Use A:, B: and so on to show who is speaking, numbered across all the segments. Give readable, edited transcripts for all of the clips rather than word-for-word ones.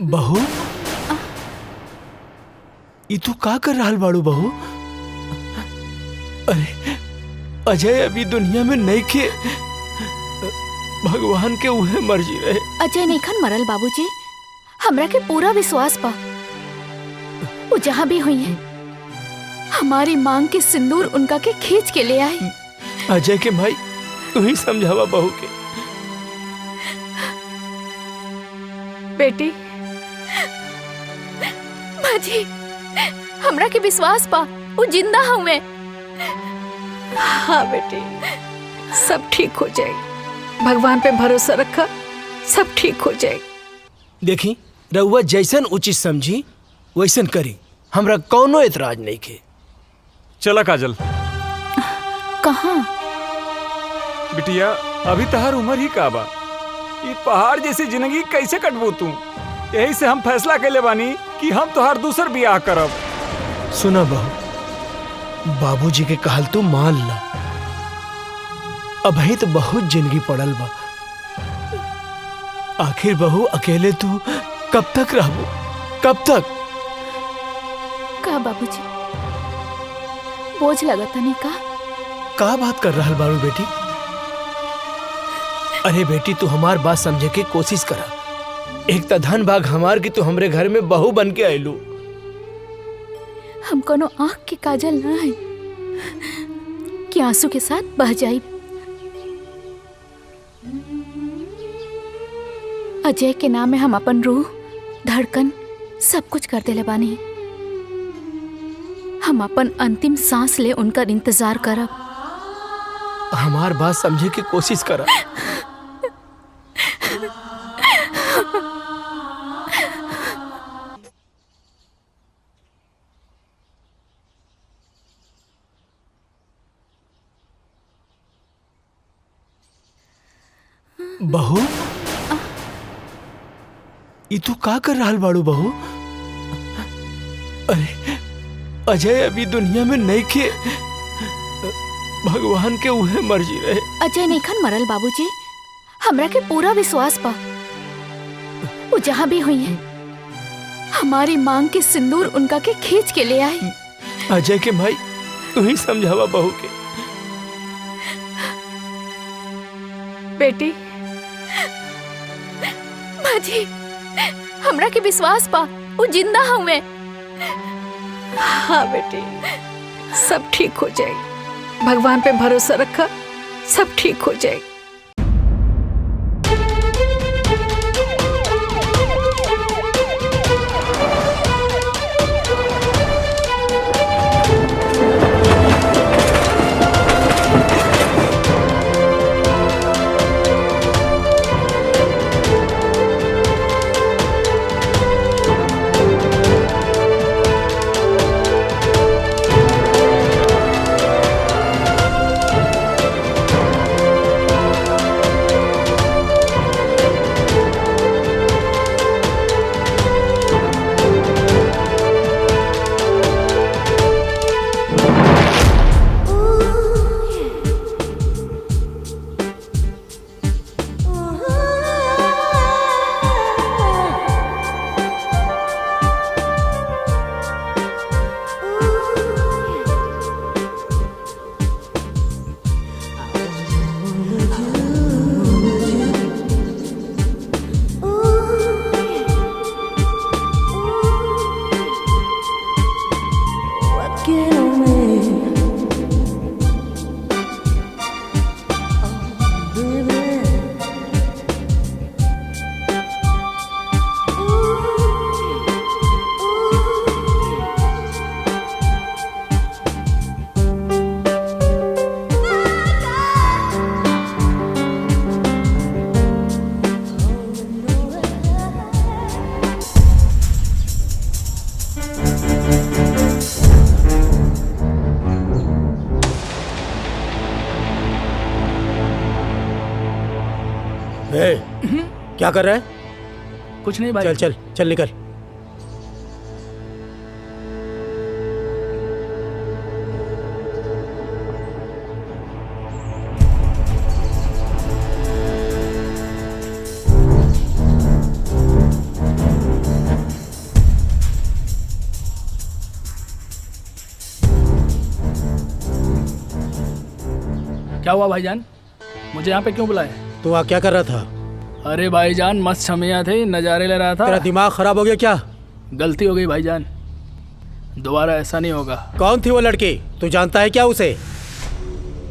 A: बहू, ई तू का कर रहल बाड़ू बहू? अरे अजय अभी दुनिया में नहीं खे, भगवान के उहे मर्जी रहे।
B: अजय नईखन मरल बाबूजी, हमरा के पूरा विश्वास बा। वो जहाँ भी हुई है, हमारी मांग के सिंदूर उनका के खींच के ले आए।
A: अजय के भाई तू ही समझावा बहू के।
B: बेटी, बाजी, हमरा के विश्वास बा, वो जिंदा हुए।
C: हाँ बेटी, सब ठीक हो जाएगी। भगवान पे भरोसा रखा, सब ठीक हो जाएगी।
A: देखी रउआ जैसन उचित समझी वैसन करी, हमरा कौनो एतराज नहीं के।
D: चला काजल।
B: कहाँ?
D: बिटिया अभी तहार उम्र ही का बा, ये पहाड़ जैसी जिंदगी कैसे कटबू तू? यही से हम फैसला कैले बानी कि हम तोहार दूसर बियाह करब।
A: सुना बहू, बाबूजी के कहल तू मान ला। अभी तो बहुत जिंदगी पड़ल बा। आखिर बहू अकेले तू कब तक रहबू? कब तक?
B: का बाबूजी, बोझ लगता नहीं का?
A: का बात कर रहल बारू बेटी? अरे बेटी तू हमार बात समझे के कोशिश करा। एक त धन भाग हमार की तू हमरे घर में बहू बन के आयलू।
B: हम कोनो आँख के काजल ना है कि आंसू के साथ बह जाई। अजय के नाम में हम अपन रूह, धड़कन सब कुछ कर देले बानी। हम अपन अंतिम सांस ले उनका इंतजार करब।
A: हमार बात समझे की कोशिश करा। बहू, ई तू का कर रहल बाड़ू बहू? अरे अजय अभी दुनिया में नहीं खे, भगवान के उहे मर्जी रहे।
B: अजय नईखन मरल बाबूजी, हमरा के पूरा विश्वास बा। वो जहाँ भी हुई है, हमारी मांग के सिंदूर उनका के खींच के ले आए।
A: अजय के भाई तू ही समझावा बहू के।
C: बेटी,
B: बाजी, हमरा के विश्वास बा, वो जिंदा हुए।
C: हाँ बेटी, सब ठीक हो जाएगी। भगवान पे भरोसा रखा, सब ठीक हो जाएगी।
A: क्या कर रहा है?
E: कुछ नहीं भाई।
A: चल चल चल निकल।
E: क्या हुआ भाईजान? मुझे यहाँ पे क्यों बुलाया?
F: तू वहाँ क्या कर रहा था?
E: अरे भाईजान मस्त छमिया थे, नज़ारे ले रहा
F: तेरा
E: था।
F: दिमाग खराब हो गया क्या?
E: गलती हो गई भाईजान, दोबारा ऐसा नहीं होगा।
F: कौन थी वो लड़की? तू जानता है क्या उसे?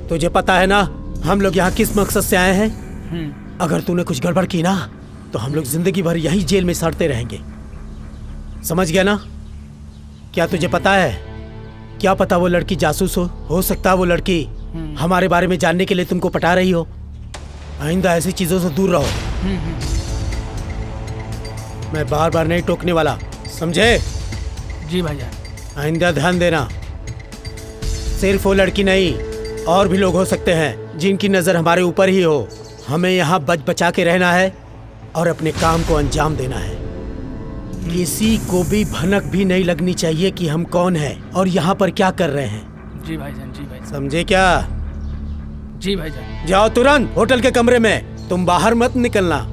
F: तुझे पता है ना हम लोग यहाँ किस मकसद से आए हैं? अगर तूने कुछ गड़बड़ की ना तो हम लोग जिंदगी भर यहीं जेल में सड़ते रहेंगे, समझ गया ना? क्या तुझे पता है? क्या पता वो लड़की जासूस हो सकता है वो लड़की हमारे बारे में जानने के लिए तुमको पटा रही हो। आइंदा ऐसी चीजों से दूर रहो। मैं बार बार नहीं टोकने वाला, समझे?
E: जी भाईजान।
F: आइंदा ध्यान देना। सिर्फ वो लड़की नहीं, और भी लोग हो सकते हैं जिनकी नजर हमारे ऊपर ही हो। हमें यहाँ बच बचा के रहना है और अपने काम को अंजाम देना है। किसी को भी भनक भी नहीं लगनी चाहिए कि हम कौन हैं और यहाँ पर क्या कर रहे हैं।
E: जी भाईजान, जी भाईजान।
F: समझे क्या?
E: जी भाईजान।
F: जाओ तुरंत होटल के कमरे में, तुम बाहर मत निकलना।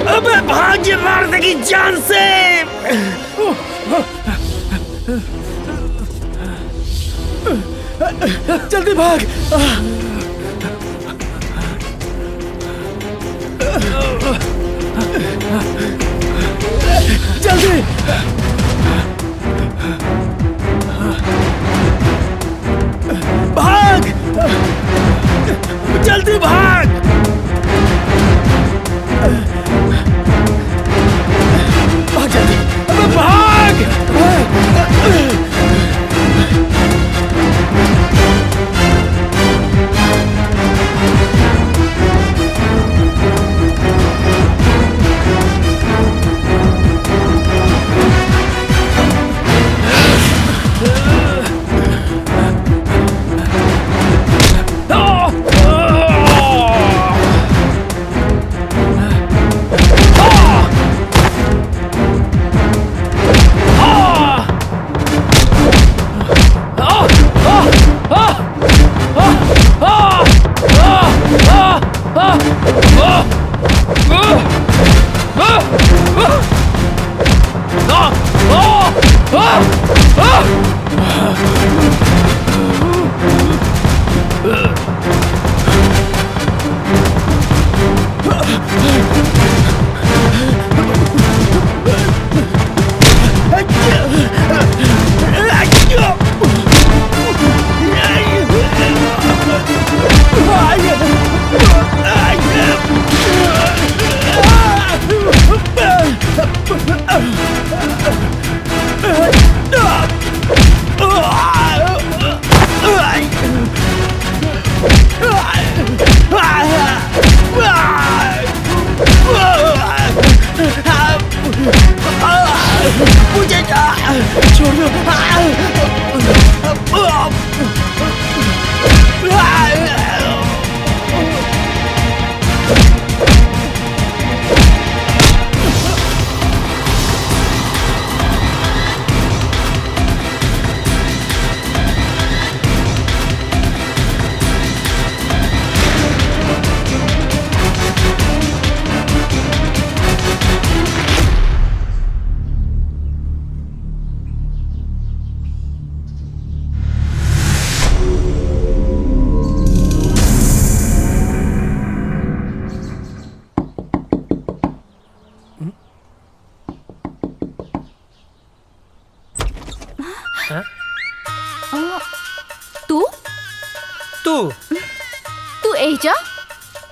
F: अबे भाग, ये मार देगी जान से। जल्दी भाग। जल्दी भाग, जल्दी भाग। भाग जल्दी, अबे भाग।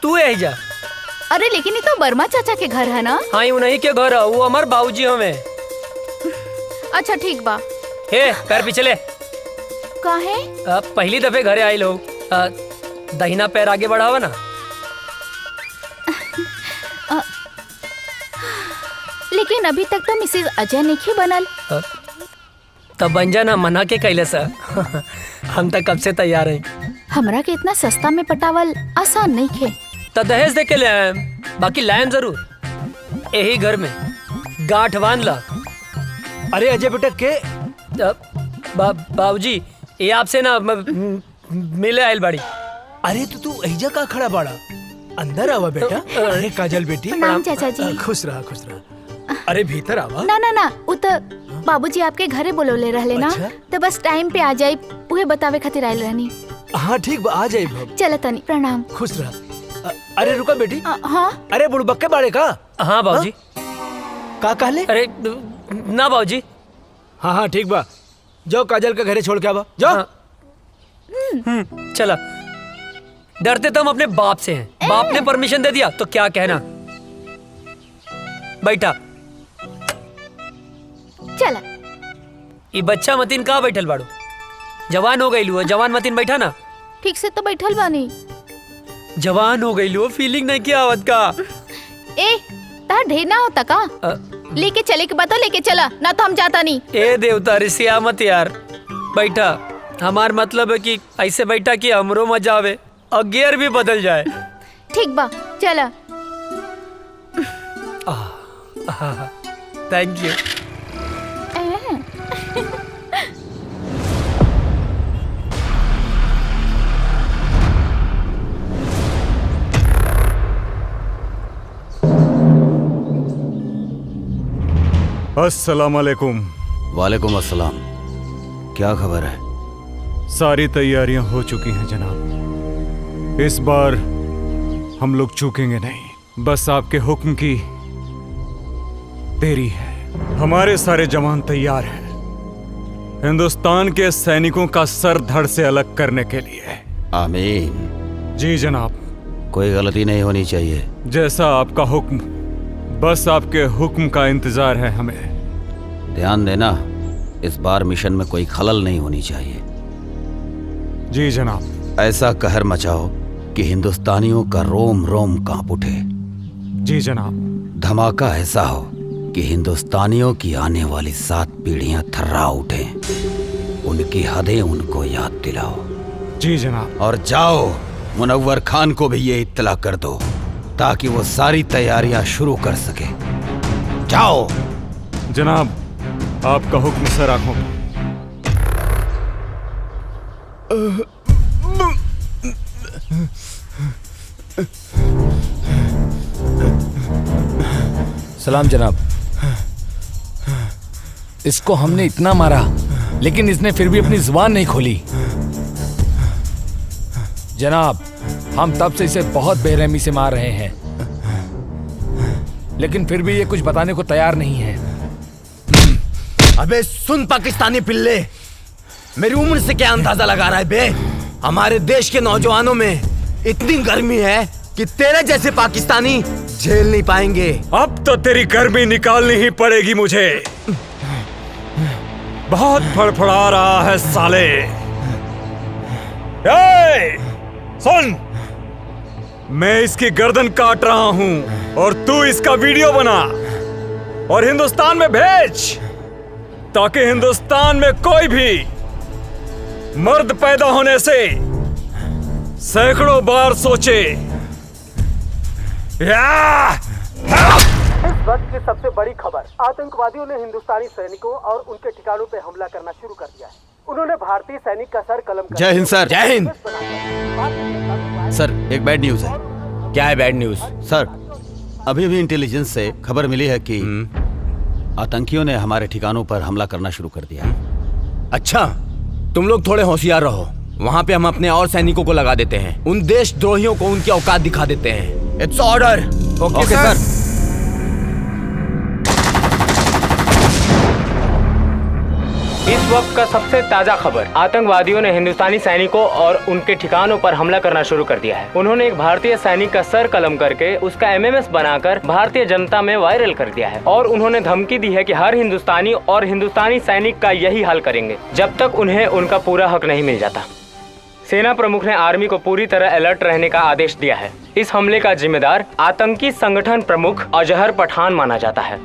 G: तू है जा।
B: अरे लेकिन ये तो वर्मा चाचा के घर है ना।
G: हाँ उन्हीं के घर है, वो हमार बाबूजी हमें।
B: अच्छा ठीक बा।
G: हे पैर पीछे ले।
B: काहे?
G: पहली दफे घरे आई लोग, दाहिना पैर आगे बढ़ावा ना।
B: लेकिन अभी तक तो मिसेज अजय नहीं बनल।
G: तब बन जाना, मना के कैले सा। हम तक कब से तैयार हैं।
B: हमरा के इतना सस्ता में पटावल आसान नहीं खे।
G: तो दहेज दे के ले आए, बाकी लायम जरूर। यही घर में गांठ बांध ला।
A: अरे अजय बेटा के
G: बाबूजी ये आपसे ना मिले आयल बाड़ी।
A: अरे तो तू एजा का खड़ा बाड़ा, अंदर आवा बेटा। अरे काजल बेटी
B: प्रणाम चाचा जी।
A: खुश रहा खुश रहा। अरे भीतर आवा।
B: ना ना ना, उ तो बाबूजी आपके घरे बोलौले रहले ना।
A: अच्छा?
B: तो बस टाइम पे आ जाई, उहे बतावे खातिर आइल रहनी।
A: हाँ ठीक बा, आ जाए भब।
B: चल तनी, प्रणाम।
A: खुश रहा। अरे रुका बेटी।
B: हाँ
A: अरे बुड़बक्के बाड़े का।
G: हाँ बाबूजी।
A: का कहले?
G: अरे ना बाबूजी।
A: हाँ हाँ ठीक बा, जाओ काजल के घरे छोड़ के आवा जाओ।
G: चला। डरते तो हम अपने बाप से हैं। बाप ने परमिशन दे दिया तो क्या कहना। बैठा।
B: चला।
G: ये बच्चा मतीन कहाँ बैठल बाड़ू? जवान हो गई लू, जवान मतीन बैठा ना।
B: ठीक से तो बैठल बानी।
G: जवान हो गई लू, फीलिंग नहीं किया आवत का।
B: ए तार ढेर ना होता का? लेके चले के बता, लेके चला ना तो हम जाता नहीं।
G: ए देवता रिसिया मत यार, बैठा। हमार मतलब है कि ऐसे बैठा कि हमरो मजा आवे और गियर भी बदल जाए।
B: ठीक बा, चला।
G: Thank you.
D: अस्सलाम वालेकुम।
H: वालेकुम अस्सलाम। क्या खबर है?
D: सारी तैयारियां हो चुकी हैं जनाब। इस बार हम लोग चूकेंगे नहीं, बस आपके हुक्म की देरी है। हमारे सारे जवान तैयार हैं हिंदुस्तान के सैनिकों का सर धड़ से अलग करने के लिए।
H: आमीन।
D: जी जनाब।
H: कोई गलती नहीं होनी चाहिए।
D: जैसा आपका हुक्म, बस आपके हुक्म का इंतजार है हमें।
H: ध्यान देना, इस बार मिशन में कोई खलल नहीं होनी चाहिए।
D: जी जनाब।
H: ऐसा कहर मचाओ कि हिंदुस्तानियों का रोम रोम कांप उठे।
D: जी जनाब।
H: धमाका ऐसा हो कि हिंदुस्तानियों की आने वाली 7 पीढ़ियां थर्रा उठें। उनकी हदें उनको याद दिलाओ।
D: जी जनाब।
H: और जाओ, मुनव्वर खान को भी ये इत्तला कर दो ताकि वो सारी तैयारियां शुरू कर सके। जाओ।
D: जनाब, आपका हुक्म सर आंखों में।
E: सलाम जनाब। इसको हमने इतना मारा लेकिन इसने फिर भी अपनी जुबान नहीं खोली। जनाब, हम तब से इसे बहुत बेरहमी से मार रहे हैं लेकिन फिर भी ये कुछ बताने को तैयार नहीं है।
F: अबे सुन पाकिस्तानी पिल्ले, मेरी उम्र से क्या अंदाजा लगा रहा है बे? हमारे देश के नौजवानों में इतनी गर्मी है कि तेरे जैसे पाकिस्तानी झेल नहीं पाएंगे।
D: अब तो तेरी गर्मी निकालनी ही पड़ेगी मुझे। बहुत फड़फड़ा रहा है साले। सुन, मैं इसकी गर्दन काट रहा हूं और तू इसका वीडियो बना और हिंदुस्तान में भेज ताकि हिंदुस्तान में कोई भी मर्द पैदा होने से सैकड़ों बार सोचे।
F: इस वक्त की सबसे बड़ी खबर, आतंकवादियों ने हिंदुस्तानी सैनिकों और उनके ठिकानों पे हमला करना शुरू कर दिया है। उन्होंने भारतीय सैनिक का सर कलम कर
H: जय हिंद सर।
F: जय हिंद
H: सर, एक बैड न्यूज है।
F: क्या है बैड न्यूज?
H: सर, अभी भी इंटेलिजेंस से खबर मिली है कि आतंकियों ने हमारे ठिकानों पर हमला करना शुरू कर दिया है।
F: अच्छा, तुम लोग थोड़े होशियार रहो। वहाँ पे हम अपने और सैनिकों को लगा देते हैं। उन देशद्रोहियों को उनकी औकात दिखा देते हैं। It's order.
H: ओके सर।
I: इस वक्त का सबसे ताजा खबर, आतंकवादियों ने हिंदुस्तानी सैनिकों और उनके ठिकानों पर हमला करना शुरू कर दिया है। उन्होंने एक भारतीय सैनिक का सर कलम करके उसका एमएमएस बनाकर भारतीय जनता में वायरल कर दिया है और उन्होंने धमकी दी है कि हर हिंदुस्तानी और हिंदुस्तानी सैनिक का यही हाल करेंगे जब तक उन्हें उनका पूरा हक नहीं मिल जाता। सेना प्रमुख ने आर्मी को पूरी तरह अलर्ट रहने का आदेश दिया है। इस हमले का जिम्मेदार आतंकी संगठन प्रमुख अजहर पठान माना जाता है।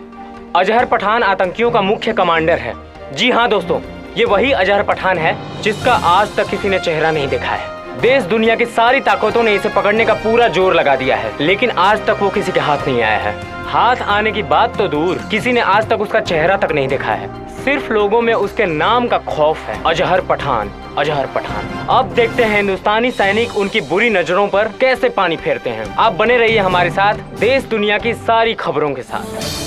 I: अजहर पठान आतंकियों का मुख्य कमांडर है। जी हाँ दोस्तों, ये वही अजहर पठान है जिसका आज तक किसी ने चेहरा नहीं देखा है। देश दुनिया की सारी ताकतों ने इसे पकड़ने का पूरा जोर लगा दिया है, लेकिन आज तक वो किसी के हाथ नहीं आया है। हाथ आने की बात तो दूर, किसी ने आज तक उसका चेहरा तक नहीं देखा है। सिर्फ लोगों में उसके नाम का खौफ है, अजहर पठान, अजहर पठान। अब देखते हैं हिंदुस्तानी सैनिक उनकी बुरी नजरों पर कैसे पानी फेरते हैं। आप बने रहिए हमारे साथ देश दुनिया की सारी खबरों के साथ।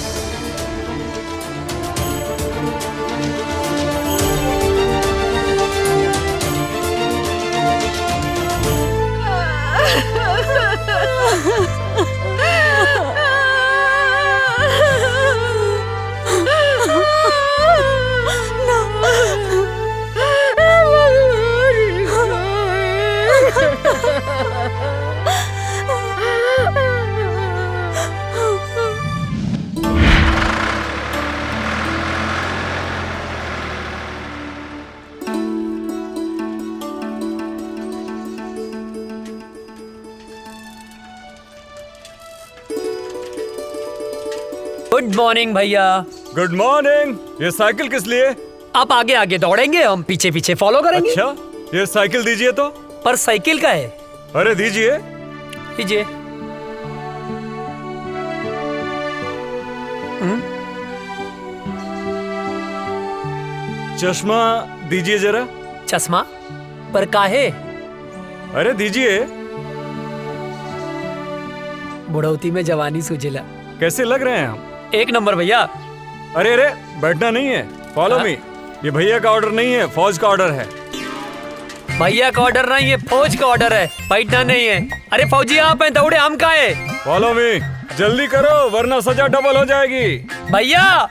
G: गुड मॉर्निंग भैया।
D: Good morning. ये साइकिल किस लिए?
G: आप आगे आगे दौड़ेंगे, हम पीछे पीछे फॉलो करेंगे।
D: अच्छा, ये साइकिल दीजिए तो।
G: पर साइकिल का है।
D: अरे दीजिए।
G: दीजिए।
D: चश्मा दीजिए जरा।
G: चश्मा? पर काहे?
D: अरे दीजिए।
G: बुढ़ौती में जवानी सूझेला।
D: कैसे लग रहे हैं हम?
G: एक नंबर भैया।
D: अरे अरे, बैठना नहीं है, फॉलो मी। ये भैया का ऑर्डर नहीं है, फौज का ऑर्डर है।
G: भैया का ऑर्डर नहीं है, फौज का ऑर्डर है, बैठना नहीं है। अरे फौजी आप हैं, दौड़े हम का है।
D: फॉलो मी, जल्दी करो वरना सजा डबल हो जाएगी।
G: भैया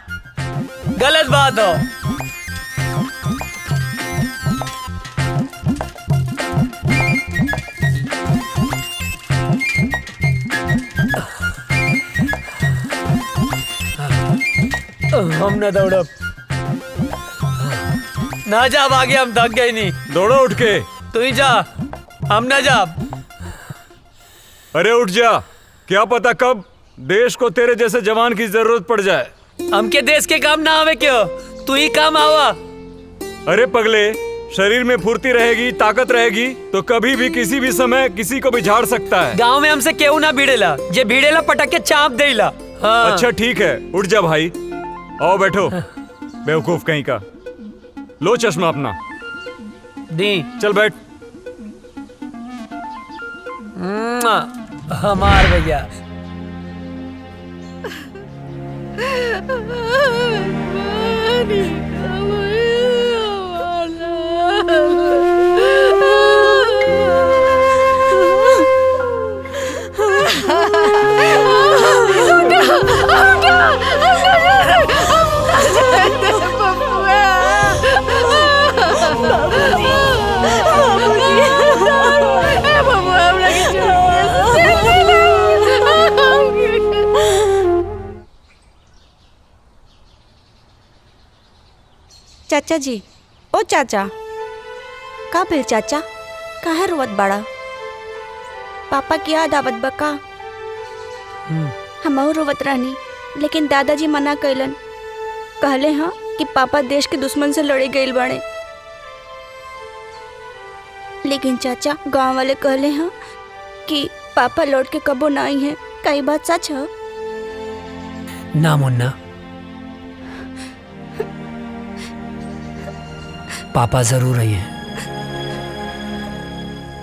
G: गलत बात हो। हम न दौड़ब ना, जा आगे, हम थक गए नहीं।
D: दौड़ो उठ के।
G: तू ही जा, हम ना जा।
D: अरे उठ जा, क्या पता कब देश को तेरे जैसे जवान की जरूरत पड़ जाए।
G: हमके देश के काम ना आवे क्यों, तू ही काम आवा।
D: अरे पगले, शरीर में फुर्ती रहेगी, ताकत रहेगी तो कभी भी किसी भी समय किसी को भी झाड़ सकता है।
G: गांव में हमसे क्यों ना भिड़ेला, जे भिड़ेला पटक के चाप देला। हाँ।
D: अच्छा ठीक है, उठ जा भाई, आओ बैठो। बेवकूफ कहीं का। लो चश्मा अपना
G: दी।
D: चल बैठ।
G: हमार भैया।
J: चाचा जी, ओ चाचा, का भेल चाचा, काहे रोवत बड़ा? पापा की याद आवत बा का? हमहू रोवत रहनी, लेकिन दादाजी मना कैलन। कहले हाँ कि पापा देश के दुश्मन से लड़े गए बाड़े। लेकिन चाचा, गांव वाले कहले हाँ कि पापा लौट के कबो ना आई हैं। का ये बात सच है?
G: ना मुन्ना, पापा जरूर आई हैं,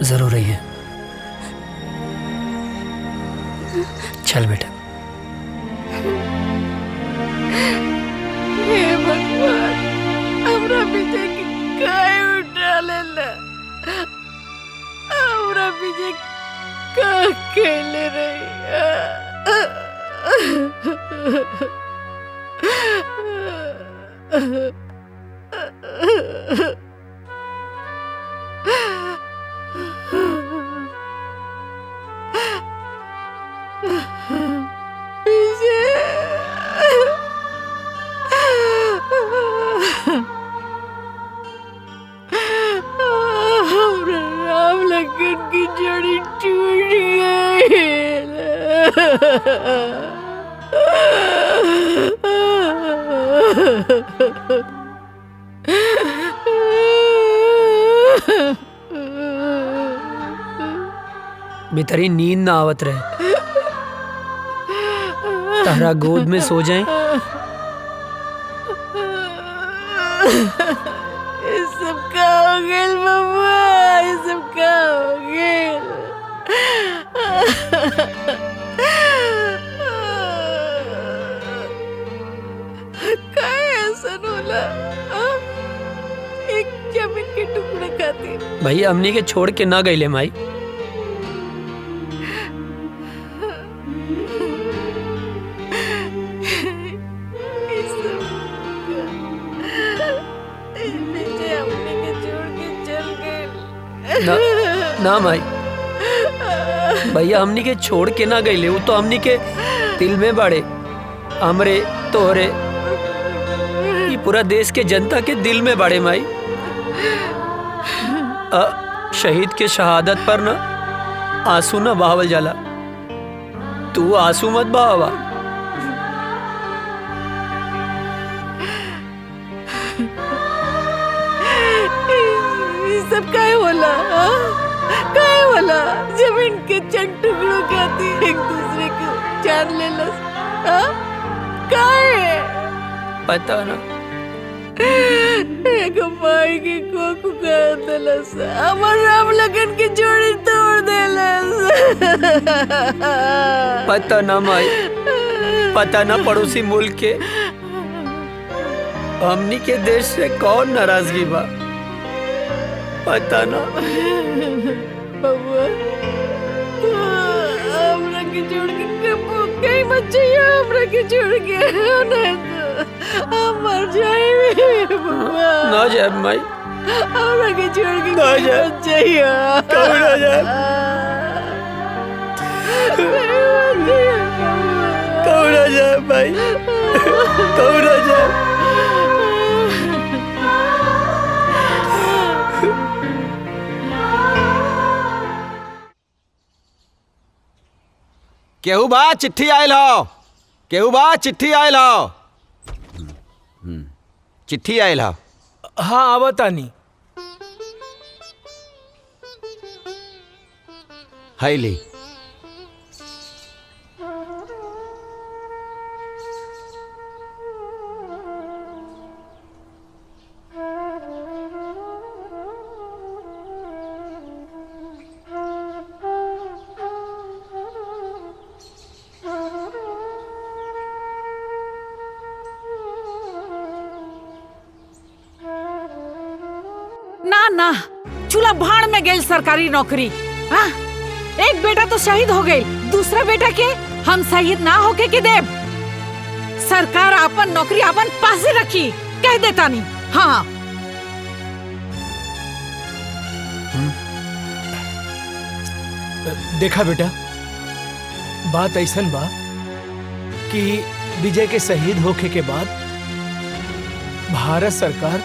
G: जरूर आई हैं। चल बेटा।
C: हे भगवान, हमरा पीछे काहे उठा लेला? हमरा पीछे का खेले रही? राम लखन की जड़ी टूट
G: भीतरी नींद ना आवत रहे, तारा गोद में सो जाए।
C: ये सब का हो गेल बबुआ, ये सब का हो गेल। काय ऐसा होला? एक जमीन के टुकड़े खातिर
G: भैया हमनी के छोड़ के ना गईले माई। ना, ना माई, भैया हमनी के छोड़ के ना गईले, वो तो हमनी के दिल में बाड़े। हमरे तोहरे ये पूरा देश के जनता के दिल में बाड़े माई। शहीद के शहादत पर ना आंसू ना बहावल जाला, तू आंसू मत बहावा।
C: सब काय होला? काय होला? जमीन के चंद टुकड़ों खाती एक दूसरे को जान लेलस। काय
G: पता ना,
C: एक माई के कोकू कर देलस, हमर राम लगन की जोड़ी तोड़ देलस।
G: पता ना माई, पता ना पड़ोसी मुल्क के हमनी के देश से कौन नाराजगी बा, पता ना।
C: बबुआ हमरा के छोड़ के कहीं मत जाइए, हमरा के छोड़ के नहीं तो हम मर जाएंगे बबुआ।
G: ना जाए माई,
C: हमरा के छोड़ के
G: ना जाए,
C: मत जाइए।
G: कभी ना जाए, कभी ना जाए भाई, कभी ना जाए।
H: केहू बा चिट्ठी आयल हो, केहू बा चिट्ठी आयल हो, चिट्ठी आयल हो।
A: हाँ आवतानी।
H: हाय ली।
C: ना ना, चूल्हा भाड़ में गई सरकारी नौकरी। हाँ? एक बेटा तो शहीद हो गई, दूसरा बेटा के हम शहीद ना होके के देव। सरकार अपन नौकरी अपन पासे रखी, कह देता नहीं। हाँ
A: देखा बेटा, बात ऐसन बा कि विजय के शहीद होखे के बाद भारत सरकार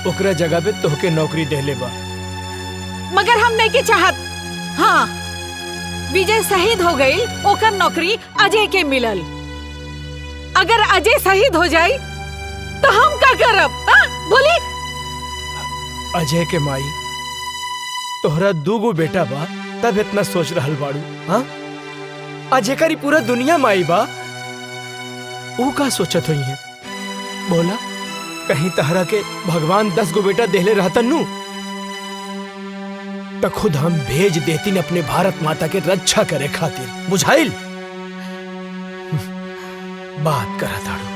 A: ओकरा जगह पे तोहके नौकरी देले बा।
C: मगर हम नहीं के चाहत। हाँ, विजय शहीद हो गई, ओकर नौकरी अजय के मिलल। अगर अजय शहीद हो जाए तो हम क्या करब? बोली।
A: अजय के माई, तोहरा दूगो बेटा बा, तब इतना सोच रहल बाड़ू। हाँ, अजय करी पूरा दुनिया माई बा, वो का सोचत हुई है? बोला, कहीं तहरा के भगवान 10 गो बेटा देले रहतन नु तो खुद हम भेज देती अपने भारत माता के रक्षा करे खातिर। बुझाइल? बात करा ताड़ू।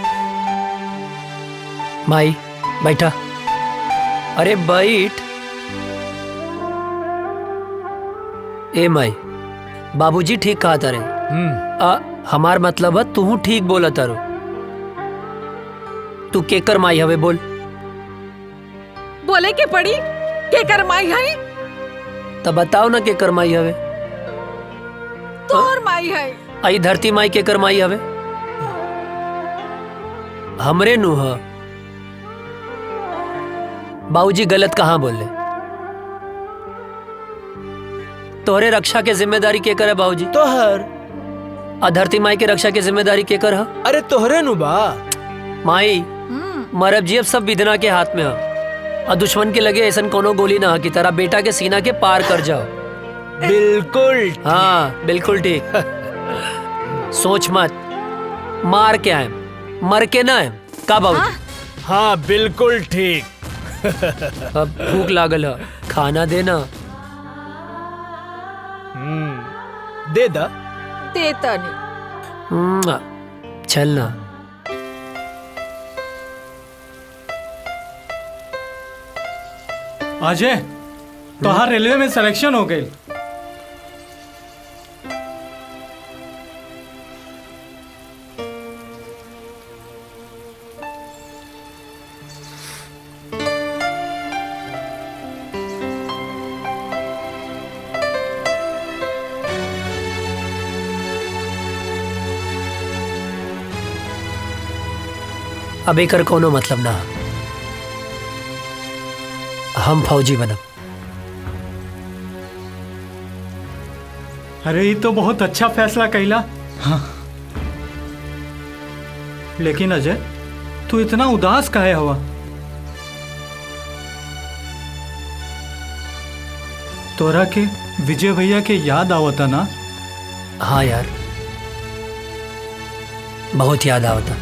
G: माई बैठा। अरे बैठ। ए माई, बाबूजी ठीक कहा तारे। हमार मतलब है तू ठीक बोला तारो। तू केकर माई हवे बोल?
C: बोले के पड़ी केकर माई है?
G: तब बताओ ना केकर माई हवे।
C: तोहर माई है।
G: आई धरती माई के कर माई हवे हमरे नु ह। बाबूजी गलत कहाँ बोले? तोहरे रक्षा के जिम्मेदारी के कर है बाबूजी?
A: तोहर।
G: आ धरती माई के रक्षा के जिम्मेदारी के कर है?
A: अरे तोहरे नु बा।
G: माई मरब जी अब सब विधना के हाथ में है। और दुश्मन के लगे ऐसा कोनो गोली ना कि तेरा बेटा के सीना के पार कर जाओ।
A: बिल्कुल।
G: हाँ बिल्कुल ठीक। सोच मत, मार के आए मर के ना आए का बाबूजी?
A: हाँ बिल्कुल ठीक।
G: अब भूख लागल है, खाना देना।
A: दे दा।
C: देता नहीं।
G: चलना।
K: अजय तोहार रेलवे में सिलेक्शन हो गई।
G: अब एकर कोनो मतलब ना। हम फौजी बनब।
K: अरे ये तो बहुत अच्छा फैसला कैला। हाँ। लेकिन अजय तू इतना उदास काहे हुआ? तोरा के विजय भैया के याद आवता ना?
G: हाँ यार बहुत याद आवता।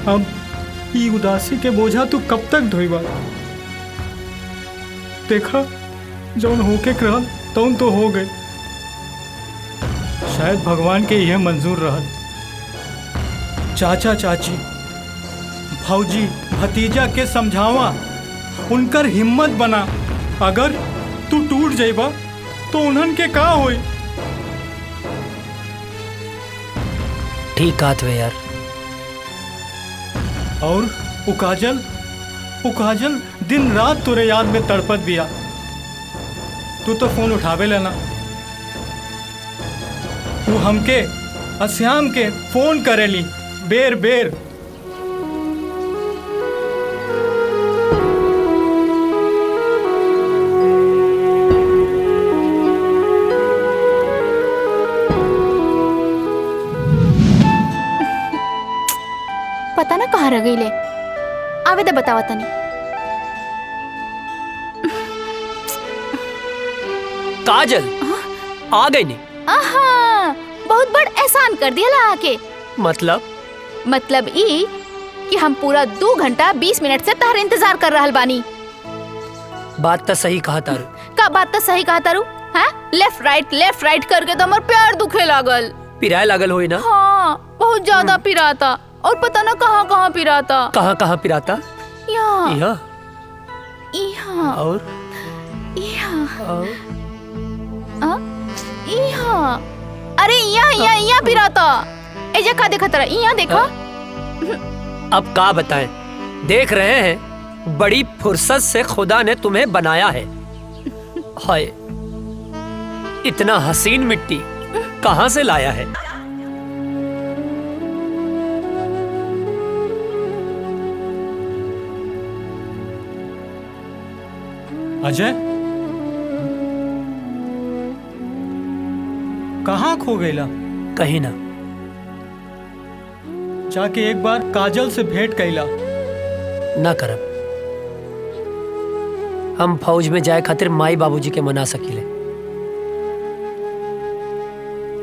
K: अब ये उदासी के बोझा तू कब तक ढोईबा? देखा जौन होके रहल तौन तो हो गए। शायद भगवान के यह मंजूर रहल। चाचा चाची भौजी भतीजा के समझावा, उनकर हिम्मत बना। अगर तू टूट जाइबा तो उन्हन के का होई?
G: ठीक कहत वे यार।
K: और वो काजल दिन रात तुरे याद में तड़पत बिया। तू तो फोन उठावे लेना। तू हमके अश्याम के फोन करेली बेर बेर।
B: पता ना कहाँ रह गई ले। आवे दे बतावा तनी।
G: काजल आ गई नहीं?
B: आहा बहुत बड़ एहसान कर दिया ला आके।
G: मतलब
B: ई कि हम पूरा 2 घंटा 20 मिनट से तार इंतजार कर रहल बानी।
G: बात तो सही कहा तारू।
B: का बात तो सही कहा तारू? हाँ लेफ्ट राइट करके तो हमार पैर दुखे लागल।
G: पिराए लागल होई ना?
B: हाँ बहुत ज्यादा पिराता। और पता ना कहाँ कहाँ पिराता।
G: कहाँ पिराता?
B: यहाँ
G: यहाँ और
B: यहाँ। अरे यहाँ पिराता। एजा का देखा तेरा? यहाँ देखा।
G: अब का बताएं? देख रहे हैं बड़ी फुर्सत से खुदा ने तुम्हें बनाया है। हाय इतना हसीन मिट्टी कहाँ से लाया है?
K: अजय कहाँ खो गईला?
G: कहीं ना।
K: जाके एक बार काजल से भेंट कैला।
G: ना करब। हम फौज में जाए खातिर माई बाबूजी के मना सकीले,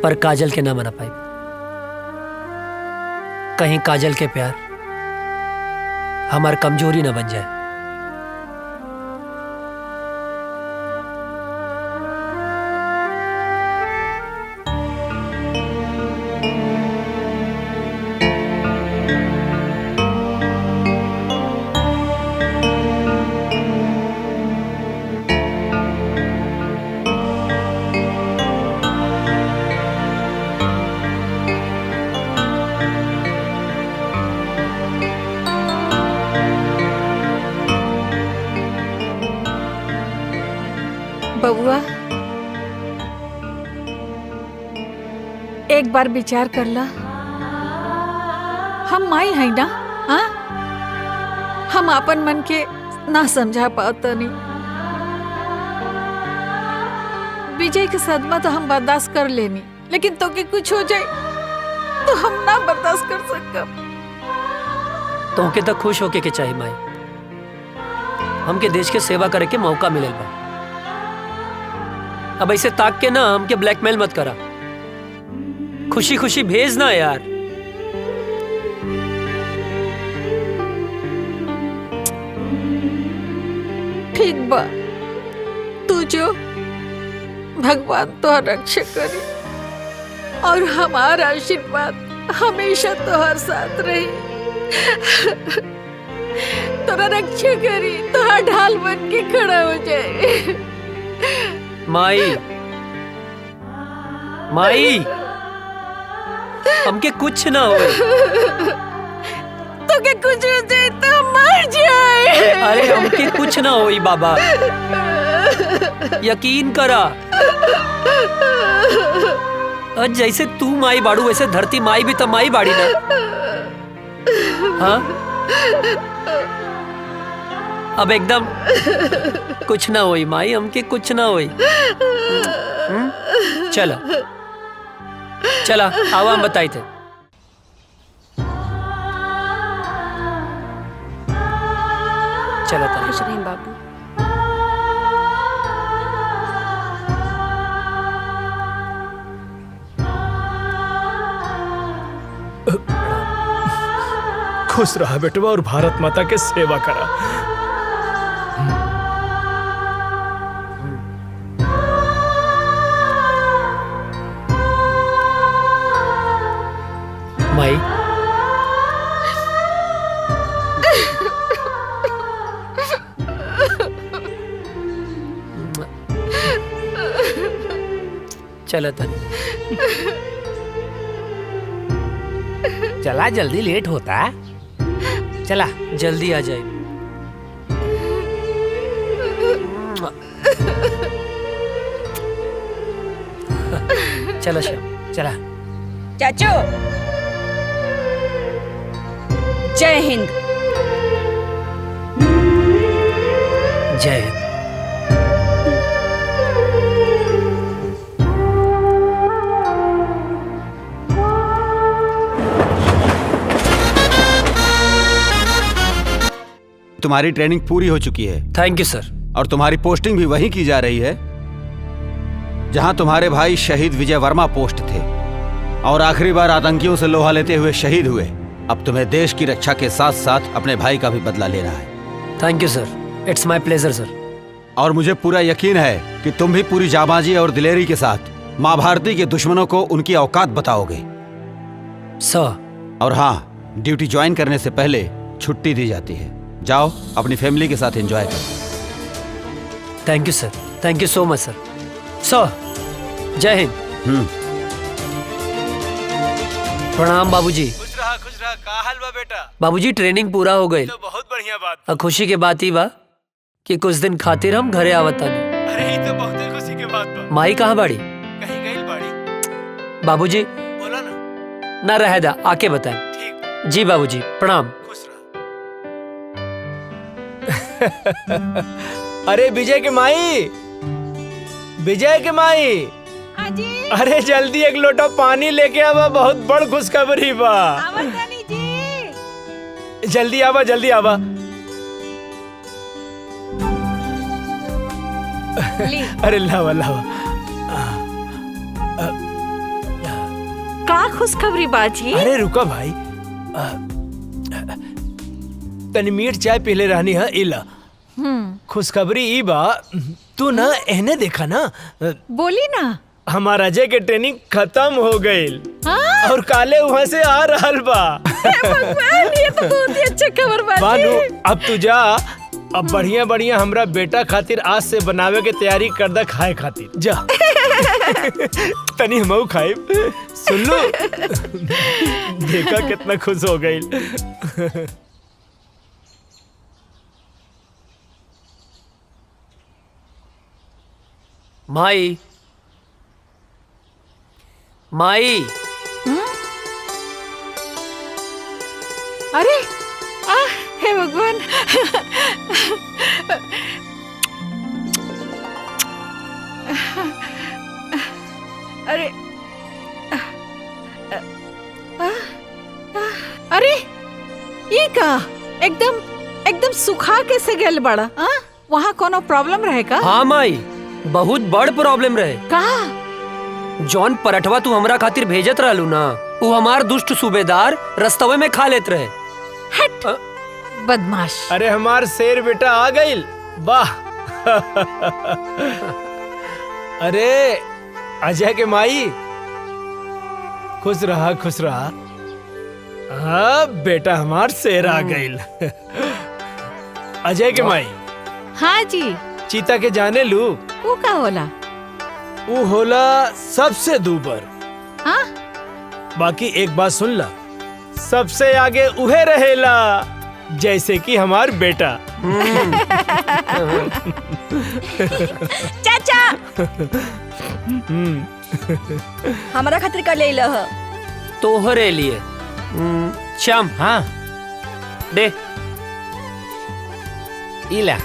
G: पर काजल के ना मना पाई। कहीं काजल के प्यार हमार कमजोरी ना बन जाए।
J: बबुआ
C: एक बार विचार कर ला, हम माई है ना, हाँ? हम अपन मन के ना समझा पाता नहीं। विजय के सदमा तो हम बर्दाश्त कर लेनी, लेकिन तो के कुछ हो जाए तो हम ना बर्दाश्त कर सकब।
G: तो के तक खुश होके के चाहिए माई, हमके देश के सेवा करे के मौका मिलल बा। अब ऐसे ताक के ना हमके ब्लैकमेल मत करा, खुशी खुशी भेज ना यार।
C: ठीक बा, तू जो भगवान तो रक्षा करी और हमारा आशीर्वाद हमेशा तोहर साथ रही। तोरा रक्षा करी, तोहर ढाल बन के खड़ा हो जाए।
G: माई माई, हमके कुछ ना हो।
C: तो के कुछ हो जाए तो मर जाए।
G: अरे हमके कुछ ना होई बाबा, यकीन करा। और जैसे तू माई बाड़ू वैसे धरती माई भी तो माई बाड़ी ना, हाँ? अब एकदम कुछ ना होई माई, हमके कुछ ना होई। चला चला, आवा हम बताई थे। चला था
J: खुश रहीं बाबू।
A: खुश रहा बेटवा और भारत माता के सेवा करा।
G: माई, चला था।
E: चला जल्दी, लेट होता। चला
G: जल्दी आ जाए। चला श्याम,
E: चला।
J: चाचू, जय हिंद।
G: जय हिंद।
H: तुम्हारी ट्रेनिंग पूरी हो चुकी है।
G: थैंक यू सर।
H: और तुम्हारी पोस्टिंग भी वहीं की जा रही है जहां तुम्हारे भाई शहीद विजय वर्मा पोस्ट थे और आखिरी बार आतंकियों से लोहा लेते हुए शहीद हुए। अब तुम्हें देश की रक्षा के साथ साथ अपने भाई का भी बदला लेना है।
G: Thank you sir, it's my pleasure sir.
H: और मुझे पूरा यकीन है कि तुम भी पूरी जाबाजी और दिलेरी के साथ माँ भारती के दुश्मनों को उनकी औकात बताओगे
G: सर।
H: और हाँ, ड्यूटी ज्वाइन करने से पहले छुट्टी दी जाती है। जाओ अपनी फैमिली के साथ एंजॉय करो।
G: Thank you sir, thank you so much सर। सर, जय हिंद। प्रणाम बाबूजी।
A: खुश रहा, का हाल बा बेटा?
G: बाबूजी ट्रेनिंग पूरा हो गई।
A: तो बहुत बढ़िया बात।
G: और खुशी के बात ही बा कि कुछ दिन खातिर हम घरे आवतानी।
A: अरे ये तो बहुत खुशी के बात बा।
G: माई कहाँ बाड़ी?
A: कहीं गई बाड़ी।
G: बाबूजी
A: बोला ना।
G: ना रह दा, आके बताएं।
A: ठीक।
G: जी बाबूजी, प्रणाम।
A: खुश रहा। अरे विजय के माई, विजय के माई।
C: हाजी।
A: अरे जल्दी एक लोटा पानी लेके आवा, बहुत बड़ खुशखबरी बा।
C: जी।
A: जल्दी आवा, जल्दी आवा। अरे लावा लावा।
C: का खुशखबरी बाजी?
A: अरे रुका भाई, तनी मीठ चाय पीले रहनी है। इला खुशखबरी ई बा, तू ना एहने देखा ना।
C: बोली ना।
A: हमारा अजय के ट्रेनिंग खत्म हो गई
C: हाँ?
A: और काले वहाँ से आ रहल बा।
C: भगवान, ये तो बहुत ही अच्छा खबर बाजी।
A: बानू, अब तू जा, अब बढ़िया बढ़िया हमरा बेटा खातिर आज से बनावे के तैयारी कर दा, खाए खातिर जा। तनी हमहू खाए। सुन लो, देखा कितना खुश हो गई।
G: माई, माई।
C: अरे हे भगवान। अरे अरे ये का एकदम एकदम सुखा कैसे गेल बड़ा? वहाँ कोनो प्रॉब्लम रहे का?
G: हाँ माई, बहुत बड़ प्रॉब्लम रहे।
C: का?
G: जॉन पराठवा तू हमरा खातिर भेजत रहलू ना, वो हमार दुष्ट सूबेदार रस्तवे में खा लेत रहे।
C: हट बदमाश।
A: अरे हमार शेर बेटा आ गइल। वाह। अरे अजय के माई, खुश रहा खुश रहा। हाँ बेटा हमार शेर आ गइल। अजय के माई।
C: हाँ जी।
A: चीता के जाने लू?
C: वो का होला?
A: वो होला सबसे दूबर।
C: हाँ?
A: बाकी एक बात सुन ला, सबसे आगे उहे रहेला, जैसे कि हमार बेटा।
J: चाचा हमारा खातिर कर ले लह।
G: तोहरे लिए। श्याम।
E: हाँ
G: दे।
E: इला।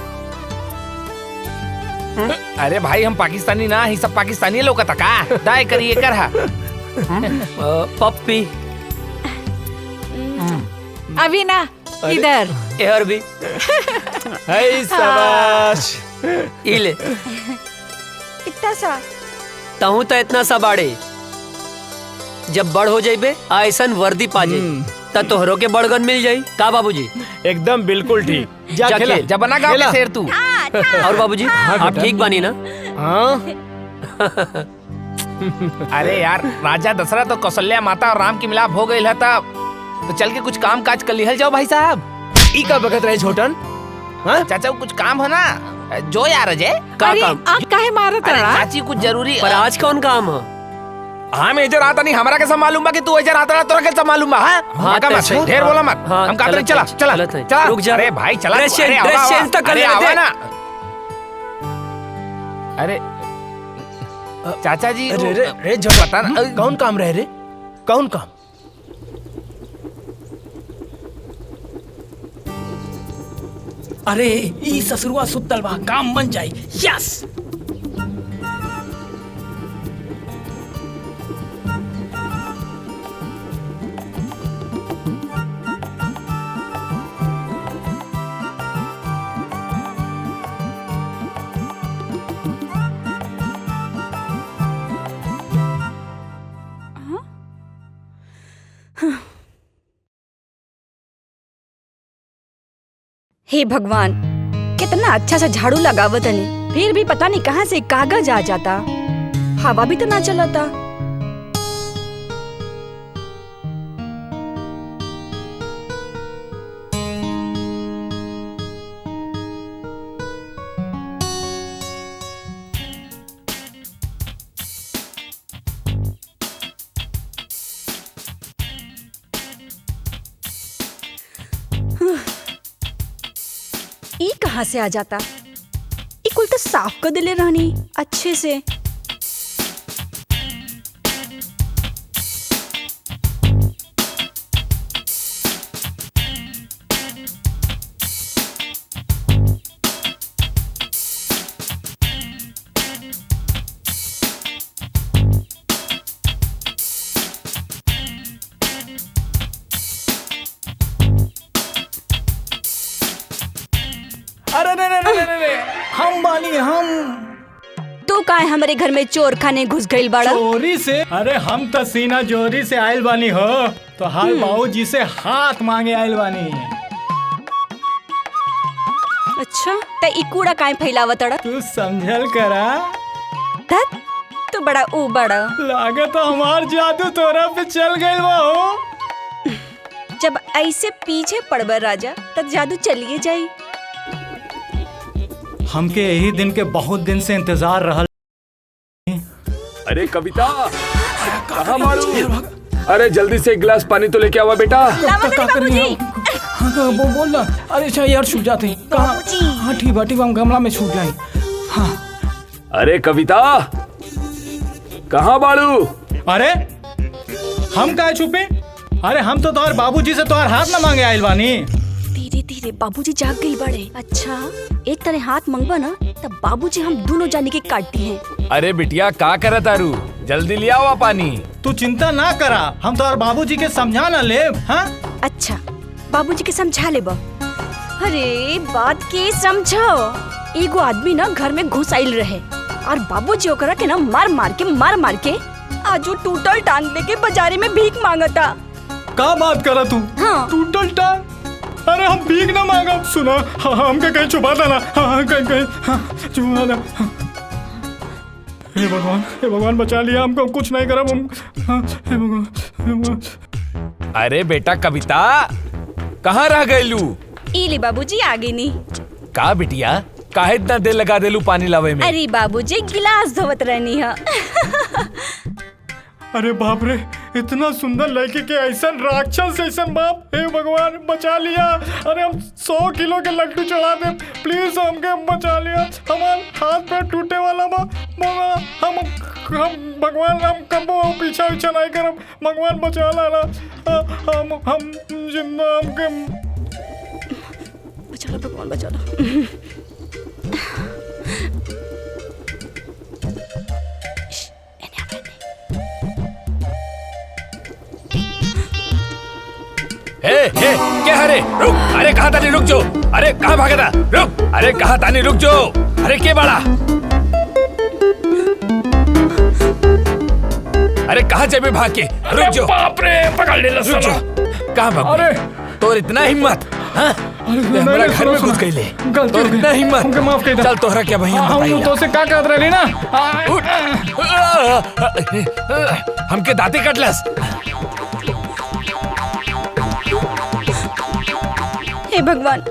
E: अरे भाई हम पाकिस्तानी ना, ही सब पाकिस्तानी लोग का का दाय करिए कर हा।
G: पप्पी।
C: अभी ना इधर।
G: एहर भी।
A: हाय शाबाश।
G: इले।
J: इतना सा?
G: तहु तो इतना सा बाड़े। जब बड़ हो जाइबे ऐसन वर्दी पाजे त तोहरो के बड़गन मिल जाई का बाबूजी?
A: एकदम बिल्कुल ठीक। जा खेला।
E: जब बना गाँव के शेर तू।
G: और बाबूजी आप ठीक बानी ना?
A: हाँ।
E: अरे यार, राजा दशरथ और कौशल्या माता और राम की मिलाप हो गई है तब तो चल के कुछ काम काज कर लिहल जाओ भाई साहब।
A: ई का बगत रहे छोटन?
E: हाँ चाचा कुछ काम हो ना, जो यार अजय
G: का काम?
C: आप काहे मारत
E: अरे
C: रहा?
E: चाची कुछ जरूरी।
G: पर आज कौन काम है?
E: हाँ मैं इधर आता नहीं, हमारा कैसा मालूम बा कि तू इधर आता तोरा कैसा मालूम बा? हाँ ढेर बोला मत। हम कहते हैं चला चला चला।
G: रुक जा।
E: अरे भाई चला।
G: ड्रेस चेंज तक कर ले
E: आवा ना। अरे चाचा जी
A: रे रे रे जो
E: बता ना
A: कौन काम रहे रे? कौन काम?
L: अरे ई ससुरवा सुतल बा, काम बन जाई। यस।
J: हे भगवान, कितना अच्छा सा झाड़ू लगावत हनी, फिर भी पता नहीं कहाँ से कागज आ जाता। हवा भी तो ना चलता। ई कहाँ से आ जाता? ई कुल तो साफ कर दिले रहनी अच्छे से।
L: अरे रे, हम बानी हम।
J: तू काहे हमारे घर में चोर खाने घुस गइल बाड़ा?
K: चोरी से? अरे हम तो सीना जोरी से आयल बानी हो, तो हाल बाबूजी से हाथ मांगे आयल बानी।
J: अच्छा त ई कूड़ा काहे फैलावत अड़ा?
K: तू समझल करा।
J: धत, तू बड़ा ऊ बड़ा।
K: लागत हमार जादू तोरा पे चल गइल बा हो।
J: जब ऐसे पीछे पड़ब राजा तब जादू चलिए जाई।
K: हमके यही दिन के बहुत दिन से इंतजार रहल।
D: अरे कविता कहाँ मारू? अरे जल्दी से एक गिलास पानी तो लेके आवा बेटा।
L: हाँ बोल ना। अरे अच्छा यार छूट जाते हैं। हाँ ठीक है हम गमला में छूट जाए। हाँ
D: अरे कविता कहाँ बाड़ू?
K: अरे हम काहे छुपे? अरे हम तो तुम्हारे बाबूजी से तुम्हारे हाथ ना मांगे आइल बानी।
J: धीरे धीरे बाबूजी जाग गई बड़े। अच्छा एक तरह हाथ मंगवा ना तब बाबूजी हम दोनों जाने के काटती हैं।
E: अरे बिटिया का करे तारू, जल्दी ले आओ पानी।
K: तू चिंता ना करा, हम तुम्हारे बाबूजी के समझा ना ले। हाँ
J: अच्छा बाबूजी के समझा ले बा। अरे बात के समझो। एगो आदमी ना घर में घुस आइल रहे और बाबूजी ओकरा के ना मार मार के आज वो टूटल टांग लेके बाजारे में भीख मांगता।
K: का बात करा तू?
J: हाँ।
K: टूटल टांग? अरे हम भीख ना मांगा। सुना हमके कहीं छुपा देना। कहीं छुपा दे। हे भगवान बचा लिया हमको, कुछ नहीं करा हम। हे भगवान।
E: अरे बेटा कविता कहाँ रह गयलू?
J: इले बाबूजी आगे नहीं।
E: का बिटिया काहे इतना देर लगा देलू पानी लावे में?
J: अरे बाबूजी गिलास धोवत रहनी है।
K: अरे बाप रे, इतना सुंदर लड़की के ऐसा राक्षस ऐसा बाप। हे भगवान बचा लिया। अरे हम 100 किलो के लड्डू चढ़ा दे, प्लीज हमके बचा लिया। हमारे हाथ पे टूटे वाला बा। हम भगवान हम कबो पीछा नहीं करब। भगवान बचा लाना। हम जिंदा हमके
J: बचा लो भगवान बचा लो।
E: क्या हरे रुक। अरे कहाँ तानी रुक जो। अरे कहाँ भागे था रुक। अरे कहाँ तानी रुक जो। अरे के बड़ा। अरे कहाँ जाबे भाग के रुक जो।
L: बाप रे पकड़ ले
E: रुक जो। कहाँ भाग? अरे तो इतना हिम्मत? हाँ हमारा घर में घुस गई ले। तो इतना हिम्मत?
K: हमके माफ कर दे।
E: चल तोहरा क्या भैया
K: हम तो से का कहत रही ना।
E: हमके दांते कटलस।
J: हे भगवान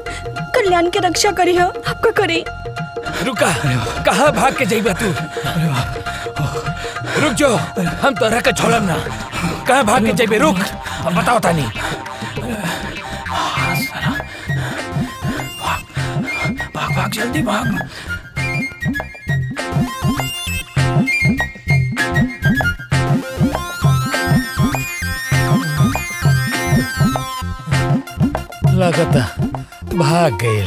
J: कल्याण की रक्षा करी हो, आपका करी।
E: रुका कहाँ भाग के जाइबा तू? रुक जो, हम तोहरा के छोड़म ना। कहाँ भाग के जाइबे? रुक बताओ तानी। भाग भाग जल्दी भाग। लगता भाग गए।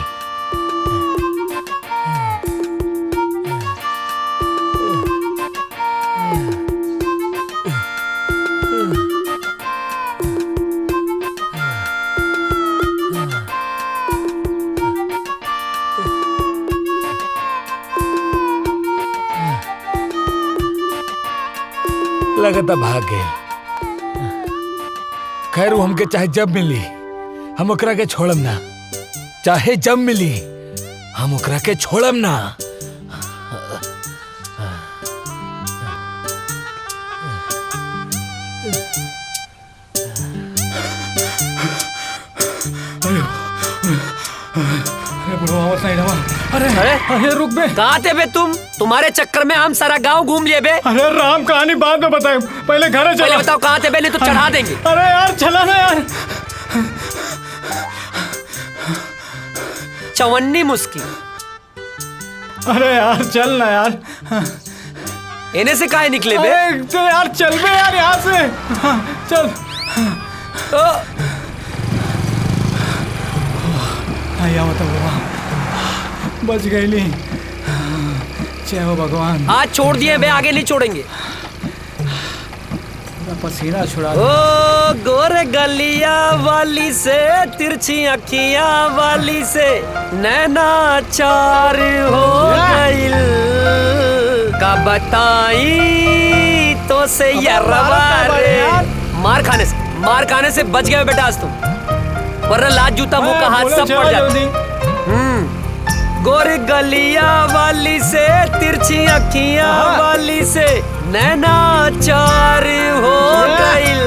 E: लगता भाग गए। खैर वो हमके चाहे जब मिली हम ओकरा के छोड़म ना। चाहे जब मिली हम ओकरा के छोड़म ना।
K: अरे रुक बे।
G: कहाँ थे बे तुम? तुम्हारे चक्कर में हम सारा गांव घूम लिए बे।
K: अरे राम कहानी बाद में बताए, पहले घर चलो।
G: पहले बताओ कहाँ थे बे, नहीं तो चढ़ा देंगे।
K: अरे यार चला ना यार।
G: चवन्नी मुस्की।
K: अरे यार चल ना यार।
G: इन्हें से काहे निकले बे?
K: चल यार चल बे यार यहाँ से। चल आया मतलब बच गई ली। जय हो भगवान।
G: आज छोड़ दिए बे, आगे नहीं छोड़ेंगे।
K: पसीना छुड़ा।
G: ओ गोरे गलिया वाली से, तिरछी अखियां वाली से नैना चार हो गइल। का बताई तो से मार खाने से बच गए बेटा आज तुम, वरना लात जूता मुंह का हाथ सब पड़ जाता। गोरी गलिया वाली से, तिरछी अखियां वाली से नैना चार हो गइल।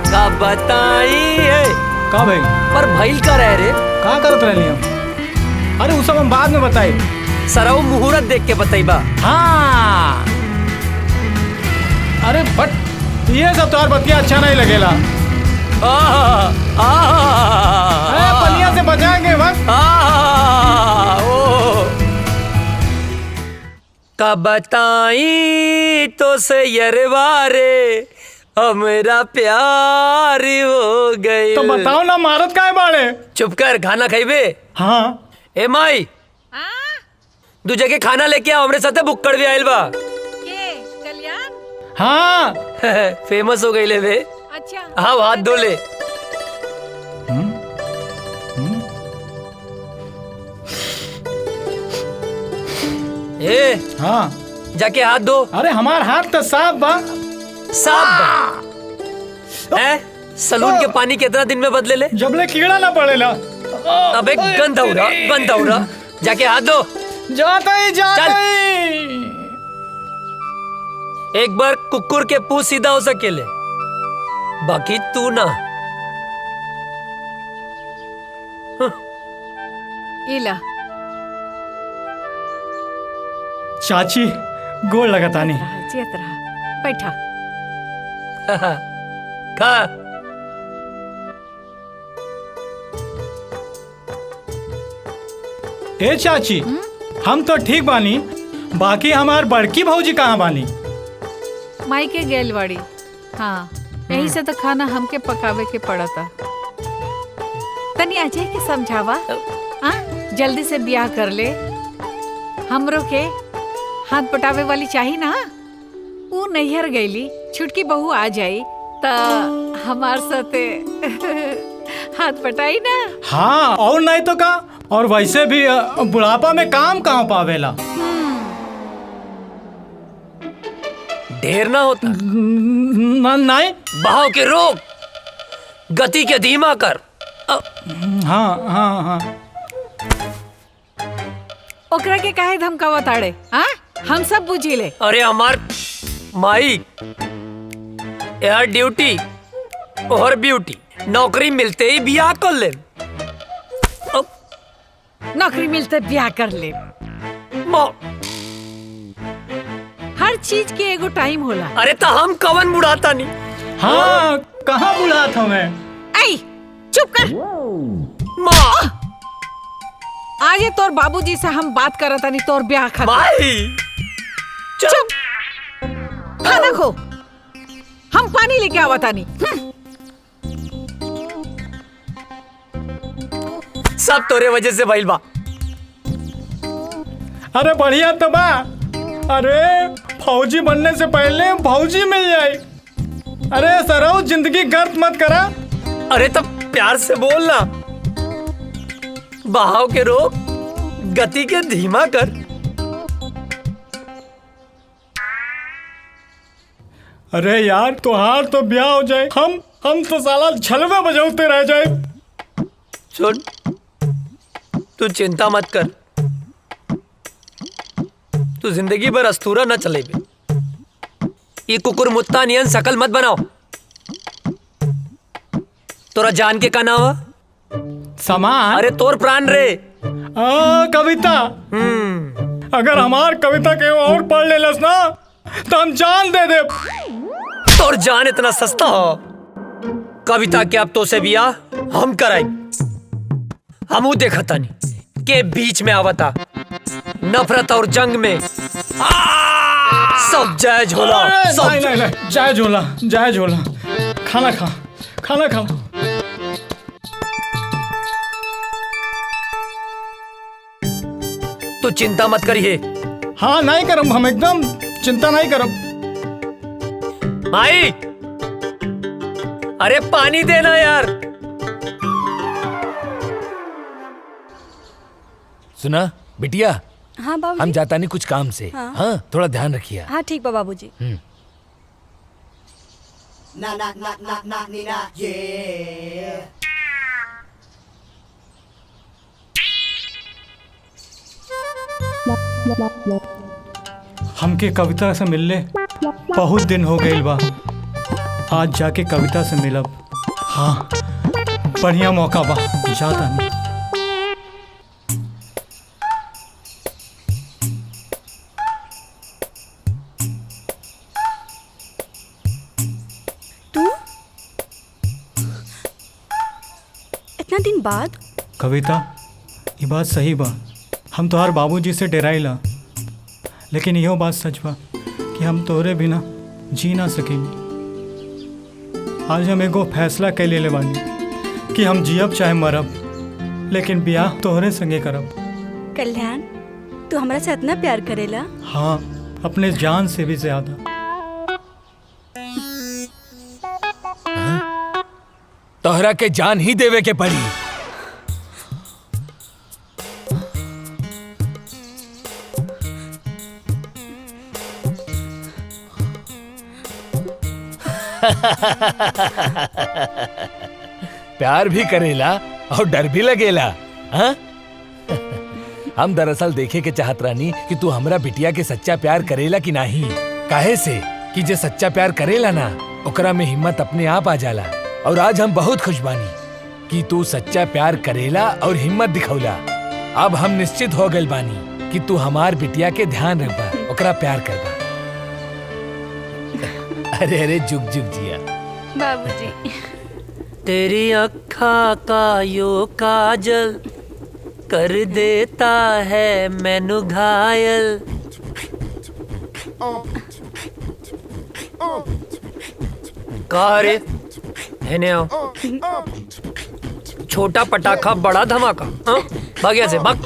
G: का बताई है
K: का भाई?
G: पर भइल का रह रे
K: का करत रहली हम? अरे वो सब हम बाद में बताई।
G: सरऊ मुहूर्त देख के बताइबा।
K: हाँ अरे बट ये सब तोहार बतिया अच्छा नहीं लगेला। पनिया से बचाएंगे बस।
G: का बताई तो से यरवारे मेरा प्यार हो गए।
K: तो बताओ ना मारत काहे बाड़े?
G: चुप कर, खाना खाइबे?
K: हाँ।
G: ए माई, दूजे के खाना लेके आओ, हमरे साथे बुक्कड़ भी आइल बा।
K: हाँ।
G: फेमस हो गई ले बे।
C: अच्छा।
G: हाँ, हाथ धो ले। ए
K: हाँ,
G: जाके हाथ धो।
K: अरे हमार हाथ तो साफ बा।
G: साफ बा? सलून के पानी कितना दिन में बदले ले?
K: जबले कीड़ा ना पड़ेला।
G: अबे गंदा हो रहा। जाके हाथ धो।
K: जाता ही।
G: एक बार कुकुर के पूंछ सीधा हो सकेले, बाकी तू ना।
C: इला
K: चाची गोड़ लगातानी।
C: चेत रहा, बैठा।
G: खा।
K: ए चाची, हम तो ठीक बानी, बाकी हमार बड़की भौजी कहाँ बानी?
C: माई के गेल बाड़ी। हाँ, यही से तो खाना हमके पकावे के पड़ता। तनी अजय के समझावा, जल्दी से ब्याह कर ले। हमरो के हाथ पटावे वाली चाहिए ना। वो नैहर गईली, छुटकी बहू आ जाई त हमार साथे हाथ पटाई ना।
K: हाँ, और नहीं तो का। और वैसे भी बुढ़ापा में काम कहाँ पावेला।
G: ढेर ना होता।
K: नहीं।
G: बहाव के रोक, गति के धीमा कर।
K: हाँ।
C: ओकरा के काहे धमकावा ताड़े? हाँ, हम सब बुझी ले।
G: अरे हमार माई, यार ड्यूटी और ब्यूटी, नौकरी मिलते ही ब्याह कर ले।
C: नौकरी मिलते ब्याह कर ले। हर चीज के एगो टाइम होला।
G: अरे तो हम कवन बुढ़ाता नहीं।
K: हाँ, कहाँ बुढ़ात हूँ मैं?
C: आई, चुप कर।
G: माँ,
C: आज तोर बाबूजी से हम बात करत नहीं, तोर ब्याह खातिर।
G: माई,
C: चुप। खाना खो, हम पानी लेके आवता नहीं।
G: सब तोरे वजह से भइल बा।
K: अरे बढ़िया तो बा। अरे फौजी बनने से पहले फौजी मिल जाए। अरे सराउ, जिंदगी गर्द मत करा।
G: अरे तब प्यार से बोलना। बहाव के रोक, गति के धीमा कर।
K: अरे यार, तुहार तो ब्याह हो जाए, हम तो साला छलवे बजाते रह जाए।
G: सुन, तू चिंता मत कर। तू जिंदगी भर अस्तूरा न चलेबे। ये कुकुर मुत्ता नियन शकल मत बनाओ। तोरा जान के का नाम?
K: सामान?
G: अरे तोर प्राण रे।
K: कविता। अगर हमार कविता के और पढ़ लेलस ना तो हम जान दे दे।
G: तोर जान इतना सस्ता हो? कविता के अब तो से बियाह हम कराई। हमू देखता नहीं के बीच में आवता। नफरत और जंग में सब जायज होला।
K: नहीं, जायज होला। खाना खा।
G: तू चिंता मत करिए।
K: हाँ, नहीं करम, हम एकदम चिंता नहीं करम।
G: माई, अरे पानी देना यार।
E: सुना बिटिया?
J: हाँ बाबूजी।
E: हम जाता नहीं कुछ काम से। हाँ, थोड़ा ध्यान रखिए।
J: हाँ ठीक बा बाबूजी।
K: हमके कविता से मिलले बहुत दिन हो गए बा। आज जाके कविता से मिलब। हाँ, बढ़िया मौका बा। जाता नहीं।
J: तू इतना दिन बाद?
K: कविता, ये बात सही बा। हम तोहार बाबूजी से डराइला, लेकिन यो बात सच बा कि हम तोरे बिना जी ना सकेंगे। आज हम एगो फैसला कर ले बानी कि हम जियब चाहे मरब, लेकिन ब्याह तोहरे संगे करब।
J: कल्याण, तू हमरा से इतना प्यार करेला?
K: हाँ, अपने जान से भी ज्यादा।
E: तोहरा के जान ही देवे के पड़ी। प्यार भी करेला और डर भी लगेला। हाँ? हम दरअसल देखे के चाहत रानी कि तू हमरा बिटिया के सच्चा प्यार करेला कि नहीं। काहे से कि जे सच्चा प्यार करेला ना, ओकरा में हिम्मत अपने आप आ जाला। और आज हम बहुत खुश बानी कि तू सच्चा प्यार करेला और हिम्मत दिखौला। अब हम निश्चित हो गए बानी कि तू हमार बिटिया के ध्यान रखबा, ओकरा प्यार करबा। अरे अरे जुग जुग जिया
J: बाबूजी।
G: तेरी अखा का यो काजल कर देता है मैनू घायल। कहा रे हेने आओ। छोटा पटाखा बड़ा धमाका। हाँ? भाग यहाँ से भाग।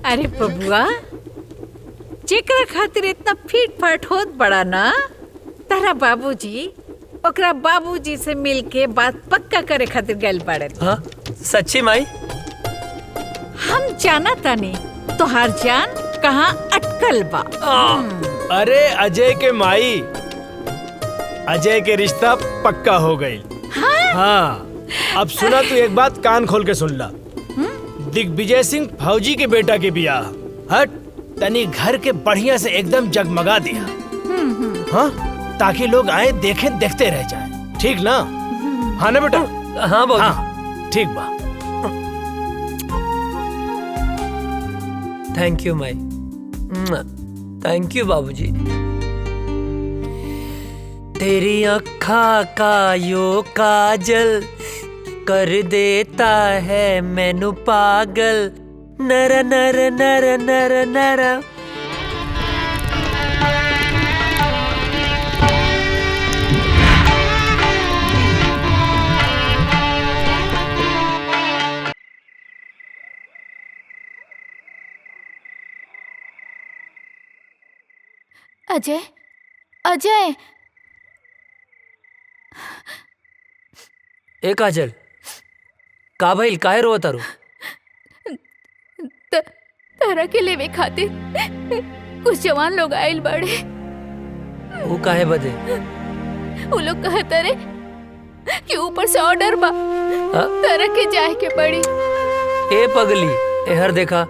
C: अरे बबुआ, जेकरा खातिर इतना फीट फाट होत बड़ा ना, तारा बाबूजी ओकरा बाबूजी से मिलके बात पक्का करे खातिर गइल बाड़े।
G: हाँ? सच्ची माई?
C: हम जाना तानी तोहार जान कहाँ अटकल बा।
A: अरे अजय के माई, अजय के रिश्ता पक्का हो गई। हाँ, अब सुना तू एक बात कान खोल के सुन ला। दिग्विजय सिंह फौजी के बेटा के बियाह हट तनी घर के बढ़िया से एकदम जगमगा दिया। हाँ, ताकि लोग आए देखें देखते रह जाए। ठीक ना? हाँ ना बेटा?
G: हाँ बाबू।
A: हाँ, ठीक बा।
G: Thank you Mai. Thank you बाबूजी। तेरी अखा का यो काजल कर देता है मैनू पागल। नर नर नर नर नर।
B: अजय, अजय।
G: ए काजल, का भइल? काहे रोत तारू?
B: तारा के लेवे खातिर कुछ जवान लोग आइल बाड़े।
G: वो काहे बदे?
B: वो लोग कहते रे कि ऊपर से ऑर्डर बा, तारा के जाए के पड़ी।
G: ए पगली, एहर देखा।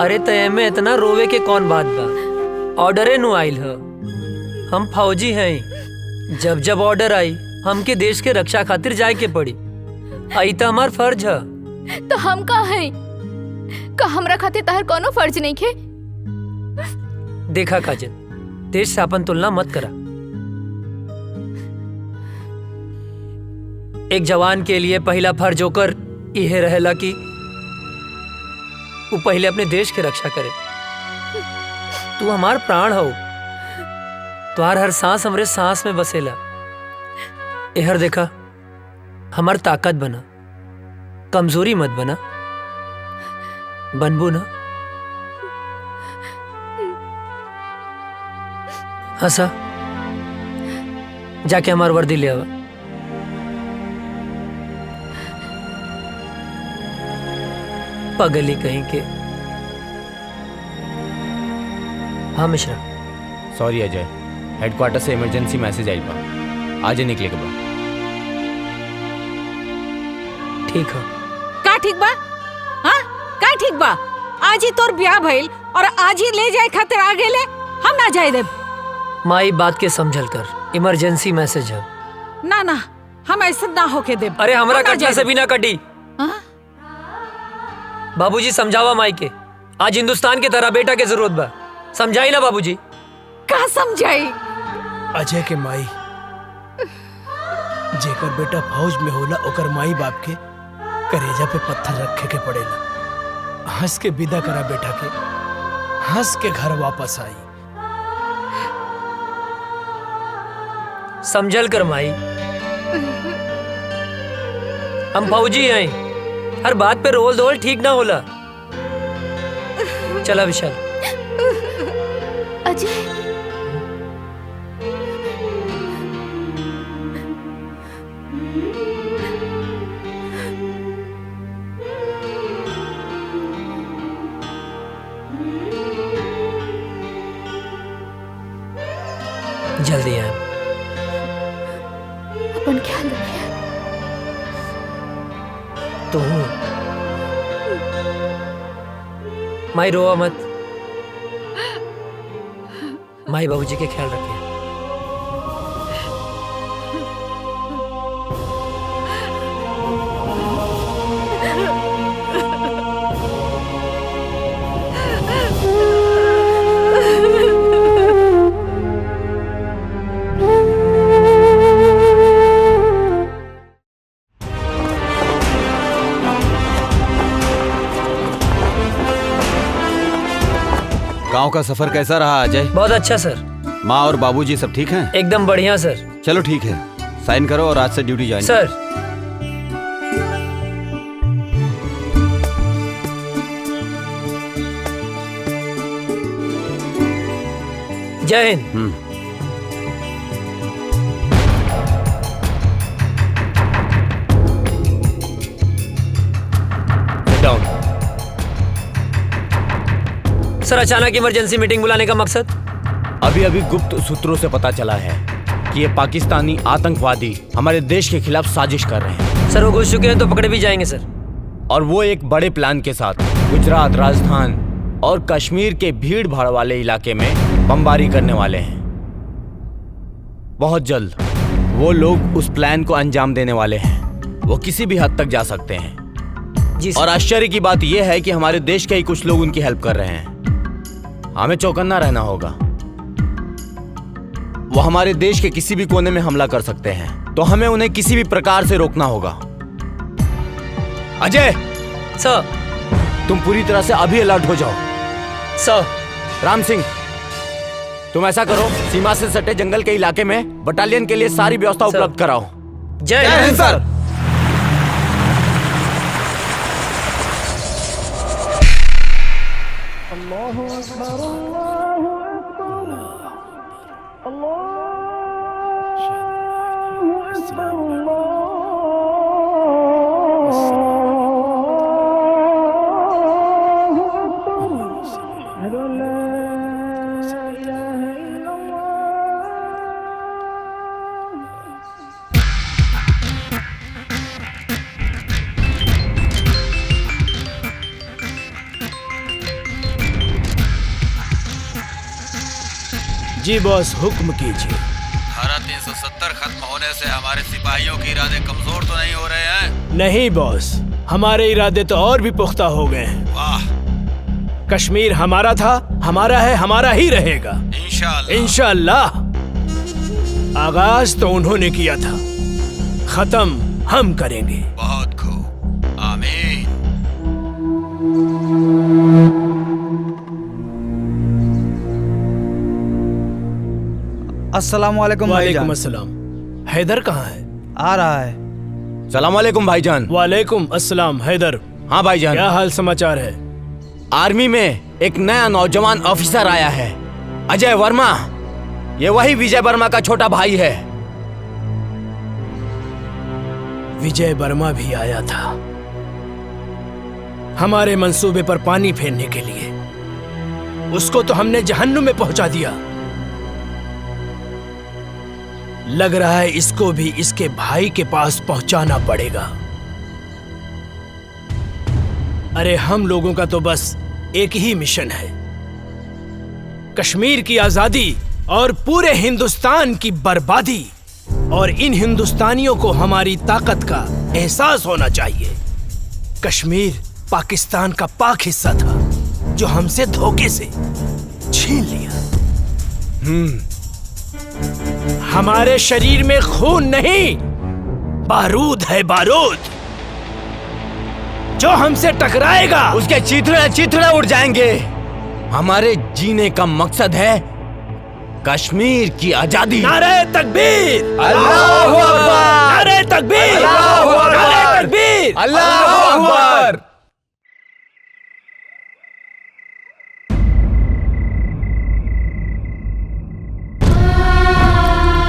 G: अरे तय में इतना रोवे के कौन बात बा? ऑर्डरे नु आइल ह। हम फौजी हैं। जब जब ऑर्डर आई हमके देश के रक्षा खातिर जाए के पड़ी। आई तो हमार फर्ज है।
B: तो हम का हैं? का हमरा खातिर ताहर कोनो फर्ज नहीं खे?
G: देखा काजल, देश से अपन तुलना मत करा। एक जवान के लिए पहला फर्ज होकर यह रहेला कि वो पहले अपने देश की रक्षा करे। तू हमार प्राण हो। तुहार हर सांस हमरे सांस में बसेला। एहर देखा, हमार ताकत बना, कमजोरी मत बना। बनबू ना? हंसा। जाके हमार वर्दी ले आवा। पगली कहीं के। हाँ मिश्रा।
I: सॉरी अजय, हेडक्वार्टर से इमरजेंसी मैसेज आई बा, आज ही निकले के बा।
G: ठीक है।
C: का ठीक बा? हाँ, का ठीक बा? आज ही तोर ब्याह भइल और आज ही ले जाए खातिर आ गेले, हम ना जाए देब।
G: माई बात के समझल कर, इमरजेंसी मैसेज है।
C: ना ना, हम ऐसा ना होके देब।
G: अरे हमरा कटला से भी ना कटी। बाबूजी समझावा माई के, आज हिंदुस्तान के तरह बेटा के जरूरत बा। समझाई ना बाबूजी?
C: का समझाई?
A: अजय के माई, जेकर बेटा फौज में होला ओकर माई बाप के करेजा पे पत्थर रखे के पड़ेला। हंस के विदा करा बेटा के, हंस के घर वापस आई।
G: समझल कर माई, हम फौजी हैं, हर बात पे रोल धोल ठीक ना होला। चला विशाल।
B: अजय,
G: जल्दी आए।
B: अपन ख्याल रखिए।
G: तो माई रोआ मत, माई बाबूजी के ख्याल रखिए।
H: गांव का सफर कैसा रहा अजय?
G: बहुत अच्छा सर।
H: माँ और बाबूजी सब ठीक हैं?
G: एकदम बढ़िया सर।
H: चलो ठीक है, साइन करो और आज से ड्यूटी ज्वाइन
G: सर। जय हिंद। सर, अचानक इमरजेंसी मीटिंग बुलाने का मकसद?
M: अभी अभी गुप्त सूत्रों से पता चला है कि ये पाकिस्तानी आतंकवादी हमारे देश के खिलाफ साजिश कर रहे हैं।
G: सर, वो घुस चुके हैं तो पकड़े भी जाएंगे सर।
M: और वो एक बड़े प्लान के साथ गुजरात, राजस्थान और कश्मीर के भीड़ भाड़ वाले इलाके में बमबारी करने वाले हैं। बहुत जल्द वो लोग उस प्लान को अंजाम देने वाले हैं। वो किसी भी हद तक जा सकते हैं
G: जी।
M: और आश्चर्य की बात यह है कि हमारे देश के ही कुछ लोग उनकी हेल्प कर रहे हैं। हमें चौकन्ना रहना होगा। वो हमारे देश के किसी भी कोने में हमला कर सकते हैं, तो हमें उन्हें किसी भी प्रकार से रोकना होगा। अजय
G: सर,
M: तुम पूरी तरह से अभी अलर्ट हो जाओ।
G: सर।
M: राम सिंह, तुम ऐसा करो, सीमा से सटे जंगल के इलाके में बटालियन के लिए सारी व्यवस्था उपलब्ध कराओ।
G: जय हिंद सर।
A: जी बॉस, हुक्म कीजिए।
H: धारा 370 खत्म होने से हमारे सिपाहियों के इरादे कमजोर तो नहीं हो रहे हैं?
A: नहीं बॉस, हमारे इरादे तो और भी पुख्ता हो गए हैं।
H: वाह।
A: कश्मीर हमारा था, हमारा है, हमारा ही रहेगा।
H: इंशाअल्लाह।
A: इंशाअल्लाह। आगाज तो उन्होंने किया था, खत्म हम करेंगे।
H: बहुत खूब, आमीन।
N: अस्सलामुअलैकुम भाईजान।
A: वालेकुम अस्सलाम। हैदर कहाँ है?
N: आ रहा है।
M: सलाम वालेकुम भाईजान।
A: वालेकुम अस्सलाम। हैदर।
M: हाँ भाईजान।
A: क्या हाल समाचार है?
M: आर्मी में एक नया नौजवान ऑफिसर आया है, अजय वर्मा। ये वही विजय वर्मा का छोटा भाई है।
A: विजय वर्मा भी आया था हमारे मंसूबे पर पानी फेरने के लिए। उसको तो हमने जहन्नुम में पहुंचा दिया। लग रहा है इसको भी इसके भाई के पास पहुंचाना पड़ेगा। अरे हम लोगों का तो बस एक ही मिशन है, कश्मीर की आजादी और पूरे हिंदुस्तान की बर्बादी। और इन हिंदुस्तानियों को हमारी ताकत का एहसास होना चाहिए। कश्मीर पाकिस्तान का पाक हिस्सा था जो हमसे धोखे से छीन लिया। हमारे शरीर में खून नहीं, बारूद है, बारूद। जो हमसे टकराएगा
M: उसके चीथड़े चीथड़े उड़ जाएंगे। हमारे जीने का मकसद है कश्मीर की आजादी।
A: नारे तकबीर,
M: अल्लाहू अकबर,
A: नारे तकबीर,
M: अल्लाहू अकबर,
A: नारे तकबीर,
M: अल्लाहू अकबर।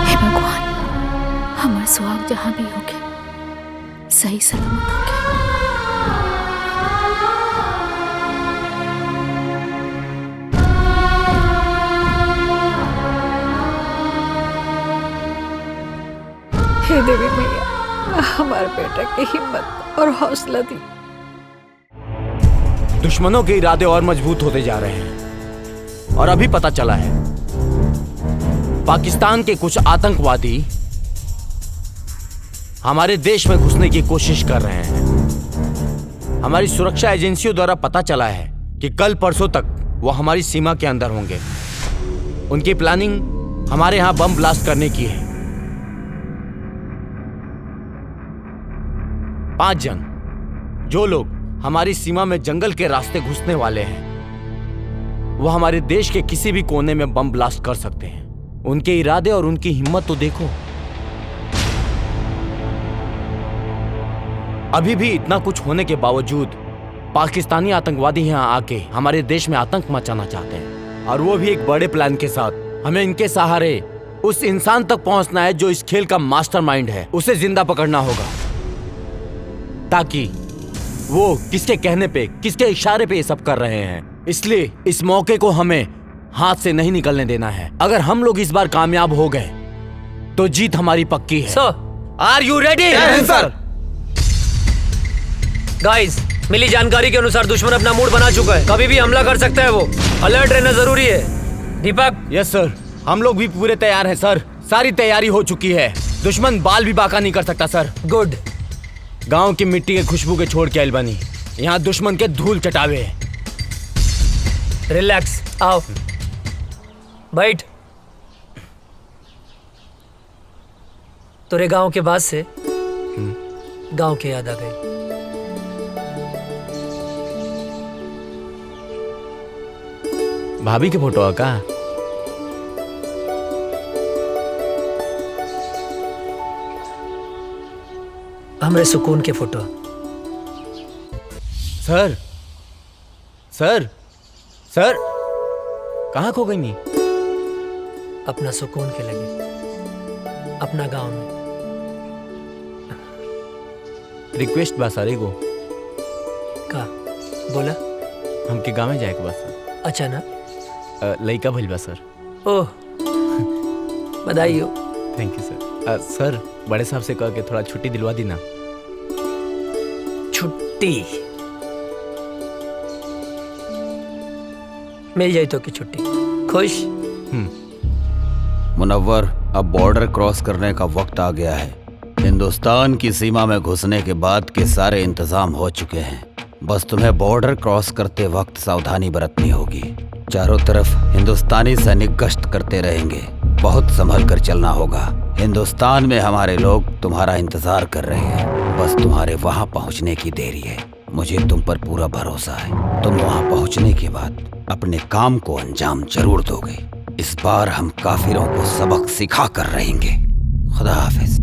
B: हे भगवान, हमार सुहाग जहाँ भी होके सही सलामत होके।
C: हे देवी मैया, हमारे बेटा की हिम्मत और हौसला दी।
M: दुश्मनों के इरादे और मजबूत होते जा रहे हैं और अभी पता चला है पाकिस्तान के कुछ आतंकवादी हमारे देश में घुसने की कोशिश कर रहे हैं। हमारी सुरक्षा एजेंसियों द्वारा पता चला है कि कल परसों तक वो हमारी सीमा के अंदर होंगे। उनकी प्लानिंग हमारे यहां बम ब्लास्ट करने की है। 5 जन, जो लोग हमारी सीमा में जंगल के रास्ते घुसने वाले हैं, वो हमारे देश के किसी भी कोने में बम ब्लास्ट कर सकते हैं। उनके इरादे और उनकी हिम्मत तो देखो। अभी भी इतना कुछ होने के बावजूद पाकिस्तानी आतंकवादी यहां आके हमारे देश में आतंक मचाना चाहते हैं, और वो भी एक बड़े प्लान के साथ। हमें इनके सहारे उस इंसान तक पहुंचना है जो इस खेल का मास्टरमाइंड है। उसे जिंदा पकड़ना होगा ताकि वो किसके कहने पे, किसके इशारे पे ये सब कर रहे हैं। इसलिए इस मौके को हमें हाथ से नहीं निकलने देना है। अगर हम लोग इस बार कामयाब हो गए तो जीत हमारी पक्की है।
G: सर,
M: आर यू रेडी?
G: सर। गाइस, मिली जानकारी के अनुसार दुश्मन अपना मूड बना चुका है। कभी भी हमला कर सकता है वो। अलर्ट रहना जरूरी है। दीपक।
M: यस सर, हम लोग भी पूरे तैयार हैं सर। सारी तैयारी हो चुकी है। दुश्मन बाल भी बाका नहीं कर सकता सर।
G: गुड।
M: गांव की मिट्टी के खुशबू के छोड़ के आइल बनी, यहाँ दुश्मन के धूल चटावे।
G: रिलैक्स, आओ बैठ। तेरे गांव के बाद से गांव की याद आ गई।
M: भाभी के फोटो है का?
G: हमरे सुकून के फोटो।
M: सर, सर, सर, कहाँ खो गई नी?
G: अपना सुकून के लगे, अपना गांव में।
M: रिक्वेस्ट बा सर एगो।
G: का बोला?
M: हमके गाँव में जाए के बा सर।
G: अच्छा ना?
M: लइका भइल बा सर।
G: ओह, बधाई हो।
M: थैंक यू सर। सर, बड़े साहब से कह के थोड़ा छुट्टी दिलवा दी ना।
G: छुट्टी मिल जाए तो की छुट्टी। खुश?
H: मुनव्वर, अब बॉर्डर क्रॉस करने का वक्त आ गया है। हिंदुस्तान की सीमा में घुसने के बाद के सारे इंतजाम हो चुके हैं। बस तुम्हें बॉर्डर क्रॉस करते वक्त सावधानी बरतनी होगी। चारों तरफ हिंदुस्तानी सैनिक गश्त करते रहेंगे। बहुत संभल कर चलना होगा। हिंदुस्तान में हमारे लोग तुम्हारा इंतजार कर रहे हैं। बस तुम्हारे वहां पहुंचने की देरी है। मुझे तुम पर पूरा भरोसा है। तुम वहां पहुंचने के बाद अपने काम को अंजाम जरूर दोगे। इस बार हम काफिरों को सबक सिखा कर रहेंगे। खुदा हाफिज।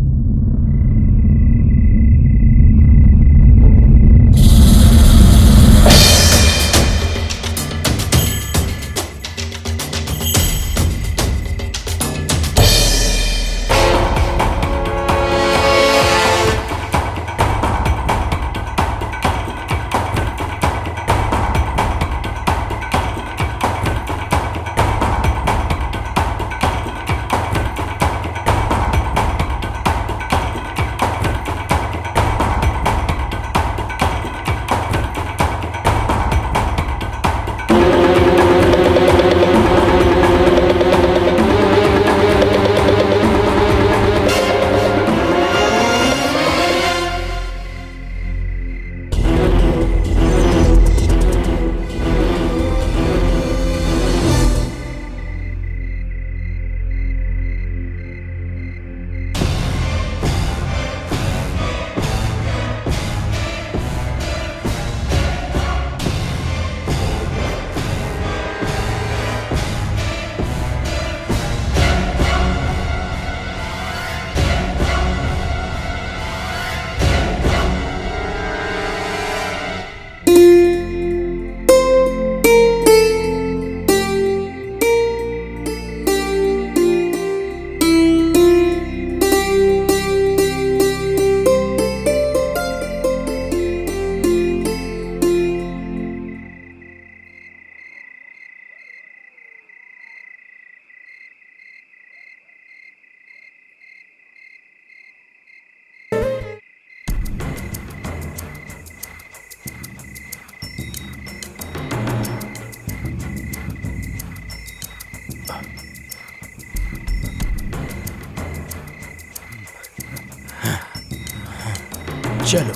A: चलो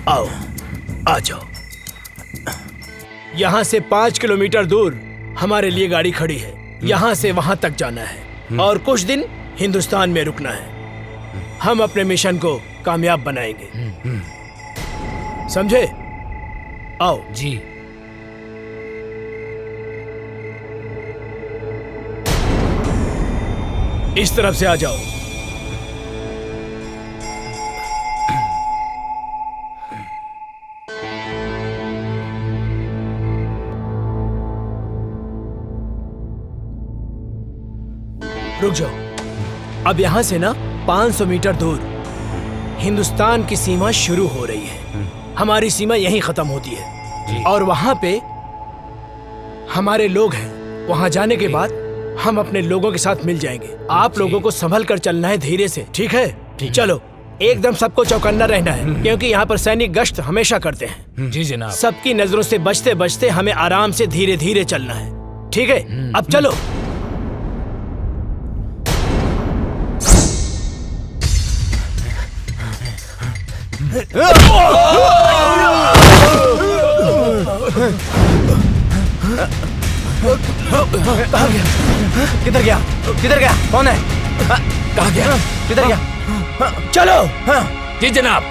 A: आओ, आ जाओ। यहाँ से 5 किलोमीटर दूर हमारे लिए गाड़ी खड़ी है। यहाँ से वहां तक जाना है और कुछ दिन हिंदुस्तान में रुकना है। हम अपने मिशन को कामयाब बनाएंगे, समझे? आओ
E: जी।
A: इस तरफ से आ जाओ। रुक जाओ। अब यहाँ से ना 500 मीटर दूर हिंदुस्तान की सीमा शुरू हो रही है। हमारी सीमा यहीं खत्म होती है और वहां पे हमारे लोग हैं। वहां जाने के बाद हम अपने लोगों के साथ मिल जाएंगे। आप लोगों को संभल कर चलना है, धीरे से, ठीक है? चलो, एकदम सबको चौकन्ना रहना है क्योंकि यहाँ पर सैनिक गश्त हमेशा करते हैं।
E: जी जनाब।
A: सबकी नजरों से बचते बचते हमें आराम से धीरे धीरे चलना है, ठीक है? अब चलो।
M: किधर गया? किधर गया? कौन है?
E: कहाँ गया?
M: किधर गया?
A: चलो।
E: जी जनाब।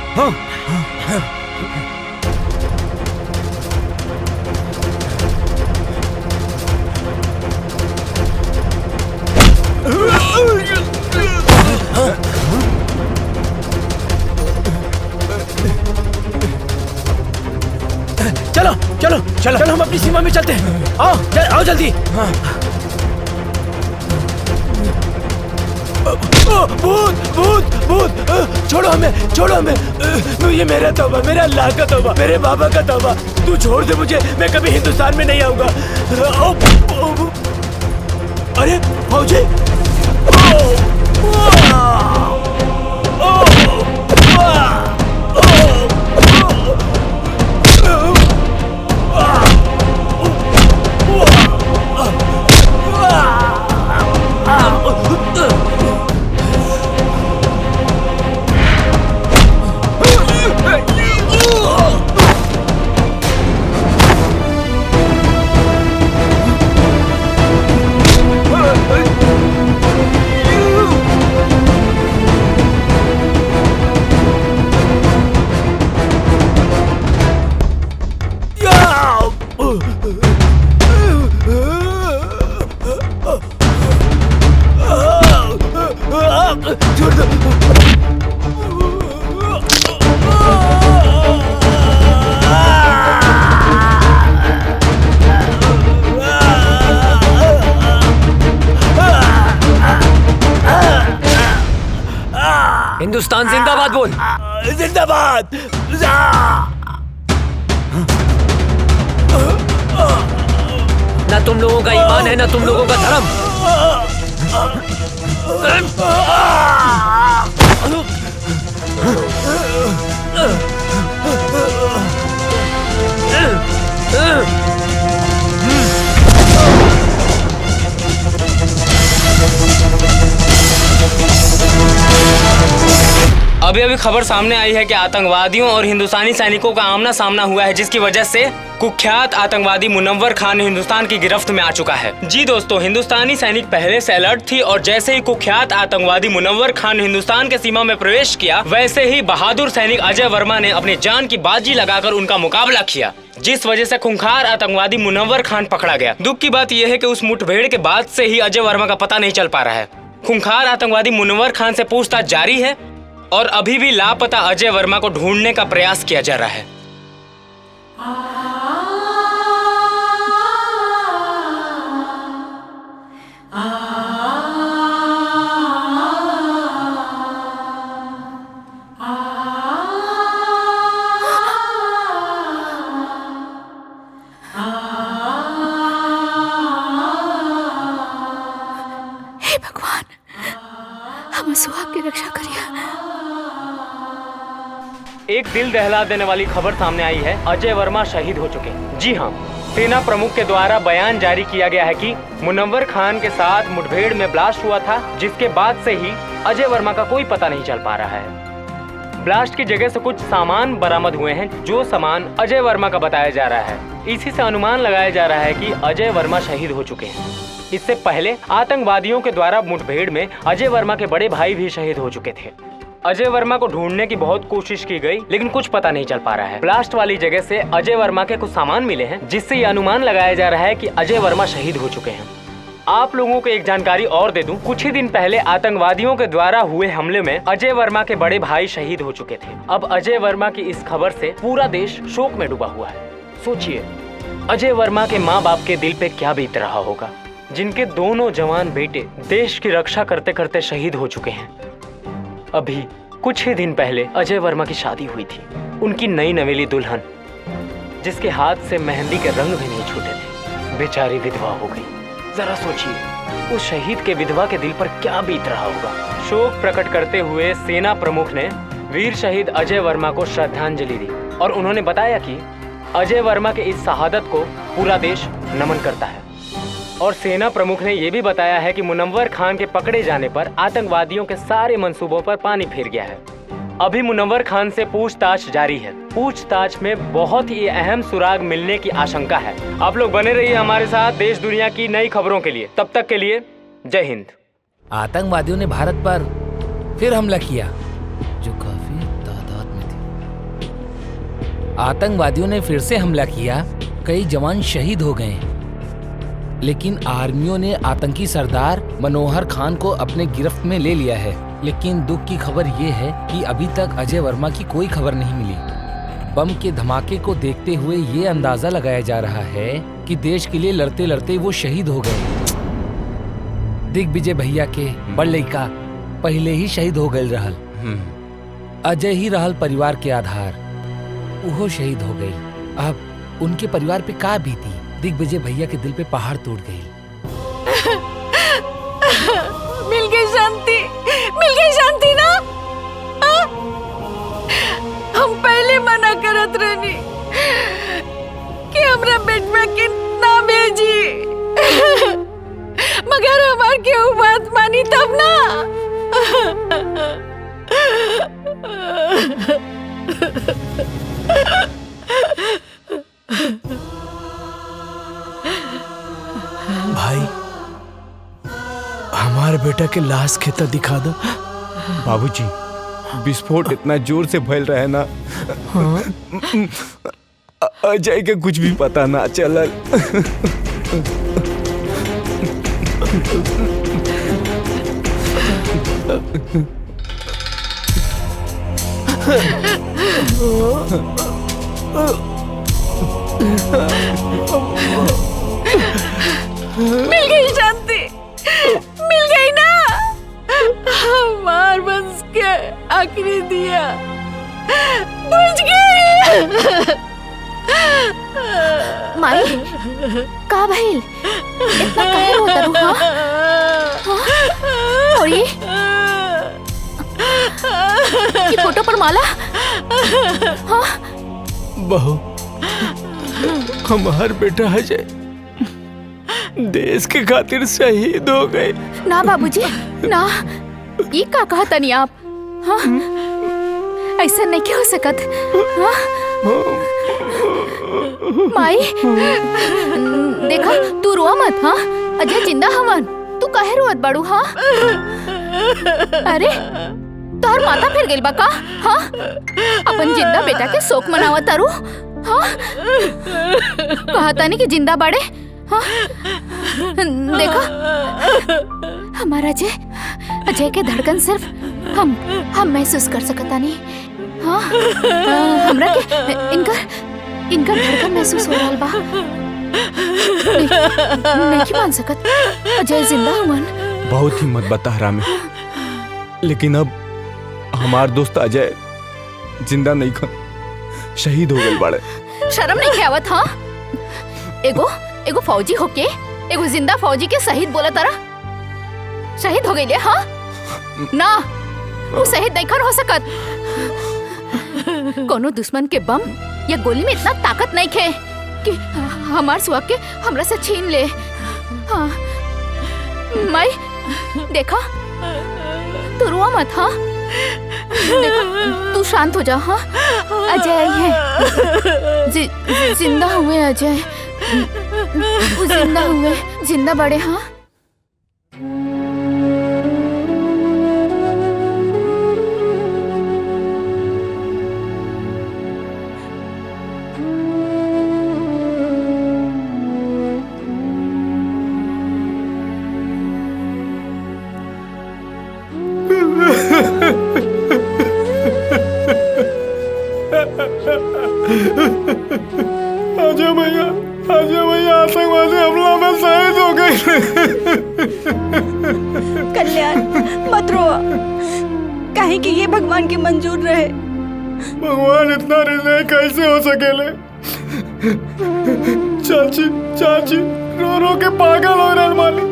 A: चलो चलो चलो चलो, हम अपनी सीमा में चलते हैं। आओ आओ जल्दी। भूत भूत भूत, छोड़ो हमें, छोड़ो हमें। ये मेरा तौबा, मेरा अल्लाह का तौबा, मेरे बाबा का तौबा। तू छोड़ दे मुझे, मैं कभी हिंदुस्तान में नहीं आऊंगा। अरे फौजी,
G: हिंदुस्तान जिंदाबाद बोल।
A: जिंदाबाद।
G: ना तुम लोगों का ईमान है, ना तुम लोगों का धर्म।
I: अभी अभी खबर सामने आई है कि आतंकवादियों और हिंदुस्तानी सैनिकों का आमना सामना हुआ है, जिसकी वजह से कुख्यात आतंकवादी मुनव्वर खान हिंदुस्तान की गिरफ्त में आ चुका है। जी दोस्तों, हिंदुस्तानी सैनिक पहले से अलर्ट थी और जैसे ही कुख्यात आतंकवादी मुनव्वर खान हिंदुस्तान के सीमा में प्रवेश किया, वैसे ही बहादुर सैनिक अजय वर्मा ने अपनी जान की बाजी लगाकर उनका मुकाबला किया, जिस वजह से खूंखार आतंकवादी मुनव्वर खान पकड़ा गया। दुख की बात यह है कि उस मुठभेड़ के बाद से ही अजय वर्मा का पता नहीं चल पा रहा है। खूंखार आतंकवादी मुनव्वर खान से पूछताछ जारी है और अभी भी लापता अजय वर्मा को ढूंढने का प्रयास किया जा रहा है।
B: हे भगवान, हम सुहाग की रक्षा करिए।
I: एक दिल दहला देने वाली खबर सामने आई है, अजय वर्मा शहीद हो चुके हैं। जी हाँ, सेना प्रमुख के द्वारा बयान जारी किया गया है कि मुनव्वर खान के साथ मुठभेड़ में ब्लास्ट हुआ था, जिसके बाद से ही अजय वर्मा का कोई पता नहीं चल पा रहा है। ब्लास्ट की जगह से कुछ सामान बरामद हुए हैं, जो सामान अजय वर्मा का बताया जा रहा है। इसी से अनुमान लगाया जा रहा है कि अजय वर्मा शहीद हो चुके हैं। इससे पहले आतंकवादियों के द्वारा मुठभेड़ में अजय वर्मा के बड़े भाई भी शहीद हो चुके थे। अजय वर्मा को ढूंढने की बहुत कोशिश की गई, लेकिन कुछ पता नहीं चल पा रहा है। ब्लास्ट वाली जगह से अजय वर्मा के कुछ सामान मिले हैं, जिससे ये अनुमान लगाया जा रहा है कि अजय वर्मा शहीद हो चुके हैं। आप लोगों को एक जानकारी और दे दूं, कुछ ही दिन पहले आतंकवादियों के द्वारा हुए हमले में अजय वर्मा के बड़े भाई शहीद हो चुके थे। अब अजय वर्मा की इस खबर से पूरा देश शोक में डूबा हुआ है। सोचिए, अजय वर्मा के माँ बाप के दिल पे क्या बीत रहा होगा, जिनके दोनों जवान बेटे देश की रक्षा करते करते शहीद हो चुके हैं। अभी कुछ ही दिन पहले अजय वर्मा की शादी हुई थी। उनकी नई नवेली दुल्हन, जिसके हाथ से मेहंदी के रंग भी नहीं छूटे थे, बेचारी विधवा हो गई। जरा सोचिए, उस शहीद के विधवा के दिल पर क्या बीत रहा होगा। शोक प्रकट करते हुए सेना प्रमुख ने वीर शहीद अजय वर्मा को श्रद्धांजलि दी और उन्होंने बताया कि अजय वर्मा के इस शहादत को पूरा देश नमन करता है। और सेना प्रमुख ने यह भी बताया है कि मुनव्वर खान के पकड़े जाने पर आतंकवादियों के सारे मंसूबों पर पानी फिर गया है। अभी मुनव्वर खान से पूछताछ जारी है। पूछताछ में बहुत ही अहम सुराग मिलने की आशंका है। आप लोग बने रहिए हमारे साथ देश दुनिया की नई खबरों के लिए। तब तक के लिए जय हिंद।
E: आतंकवादियों ने भारत पर फिर हमला किया, जो काफी तादाद में थे। आतंकवादियों ने फिर से हमला किया, कई जवान शहीद हो गए, लेकिन आर्मियों ने आतंकी सरदार मनोहर खान को अपने गिरफ्त में ले लिया है। लेकिन दुख की खबर ये है कि अभी तक अजय वर्मा की कोई खबर नहीं मिली। बम के धमाके को देखते हुए ये अंदाजा लगाया जा रहा है कि देश के लिए लड़ते लड़ते वो शहीद हो गए। दिग्विजय भैया के बड़ लड़का पहले ही शहीद हो गए रहल। अजय ही रहल परिवार के आधार, वो शहीद हो गई। अब उनके परिवार पे का बीती। दिग्विजय भैया के दिल पे पहाड़ टूट गई।
C: मिल गई शांति, मिल गई शांति ना। हम पहले मना करत रहनी कि हमरा बेटवा के ना भेजी, मगर हमार केहू बात मानी तब ना।
A: भाई, हमारे बेटा के लाश खेता दिखा दो।
D: बाबूजी, विस्फोट इतना जोर से फैल रहा है ना, अजय के कुछ भी पता ना चलल।
C: मिल गई शांति, मिल गई ना। हमार बंस के आखिरी दिया बुझ गई।
B: माई, का भइल? इतना काहे रोता रू? और ये फोटो पर माला? हाँ?
A: बहू, हमार बेटा अजय देश के खातिर शहीद हो गए।
B: ना बाबूजी, ना। ये का कहा तनी आप? हाँ? ऐसा नहीं क्या हो सकत? हाँ? माई, देखा, तू रोआ मत। हाँ, अजय जिंदा हवन। तू काहे रोत बाड़ू? हाँ? अरे, तोहर माथा फिर गेल बा का? हाँ? अपन जिंदा बेटा के शोक मनावत तारू? हाँ? कहा तानी कि जिंदा बाड़े? हाँ? देखा, हमारा अजय के धड़कन सिर्फ हम महसूस कर सकता नहीं। हाँ? हमरा के इनका धड़कन महसूस हो रहा बा। नहीं मान सकत, अजय जिंदा हुवन।
D: बहुत हिम्मत बता रामे, लेकिन अब हमार दोस्त अजय जिंदा नहीं खन, शहीद हो गए बाड़े।
B: शर्म नहीं आवत? हाँ? एगो फौजी होके एगो जिंदा फौजी के शहीद बोला तारा? शहीद हो गई? हाँ? ना, वो शहीद नहीं खन हो सकत। कोनो दुश्मन के बम या गोली में इतना ताकत नहीं खे। कि हमार सुहाग के हमरा से छीन ले। हाँ माई देखा, तू रुआ मत। हाँ देखा, तू शांत हो जा। हाँ अजय आई है, जिंदा हुए अजय, वो जिंदा हुए, जिंदा बड़े। हाँ
K: अजय भैया, अजय भैया आतंकवादी हमला में शहीद हो गए।
J: कल्याण मत रो, काहे कि ये भगवान के मंजूर रहे।
K: भगवान इतना निर्दयी कैसे हो सकेले? चाची चाची रो रो के पागल हो रहे माली।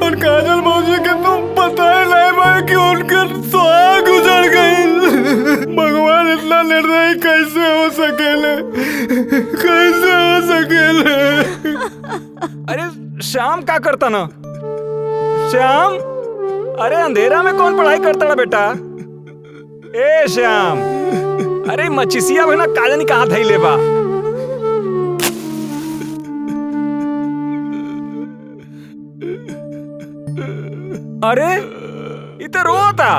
K: और काजल मौसी के तो पता ही नहीं भाई कि उनके सुहाग गुजर गई। भगवान इतना निर्दयी कैसे हो सकेले? कैसे हो सकेले?
D: अरे श्याम क्या करता ना? श्याम, अरे अंधेरा में कौन पढ़ाई करता ना बेटा? ए श्याम, अरे मचिसिया भाई ना काजनी कहाँ धैले बा? अरे इधर रोता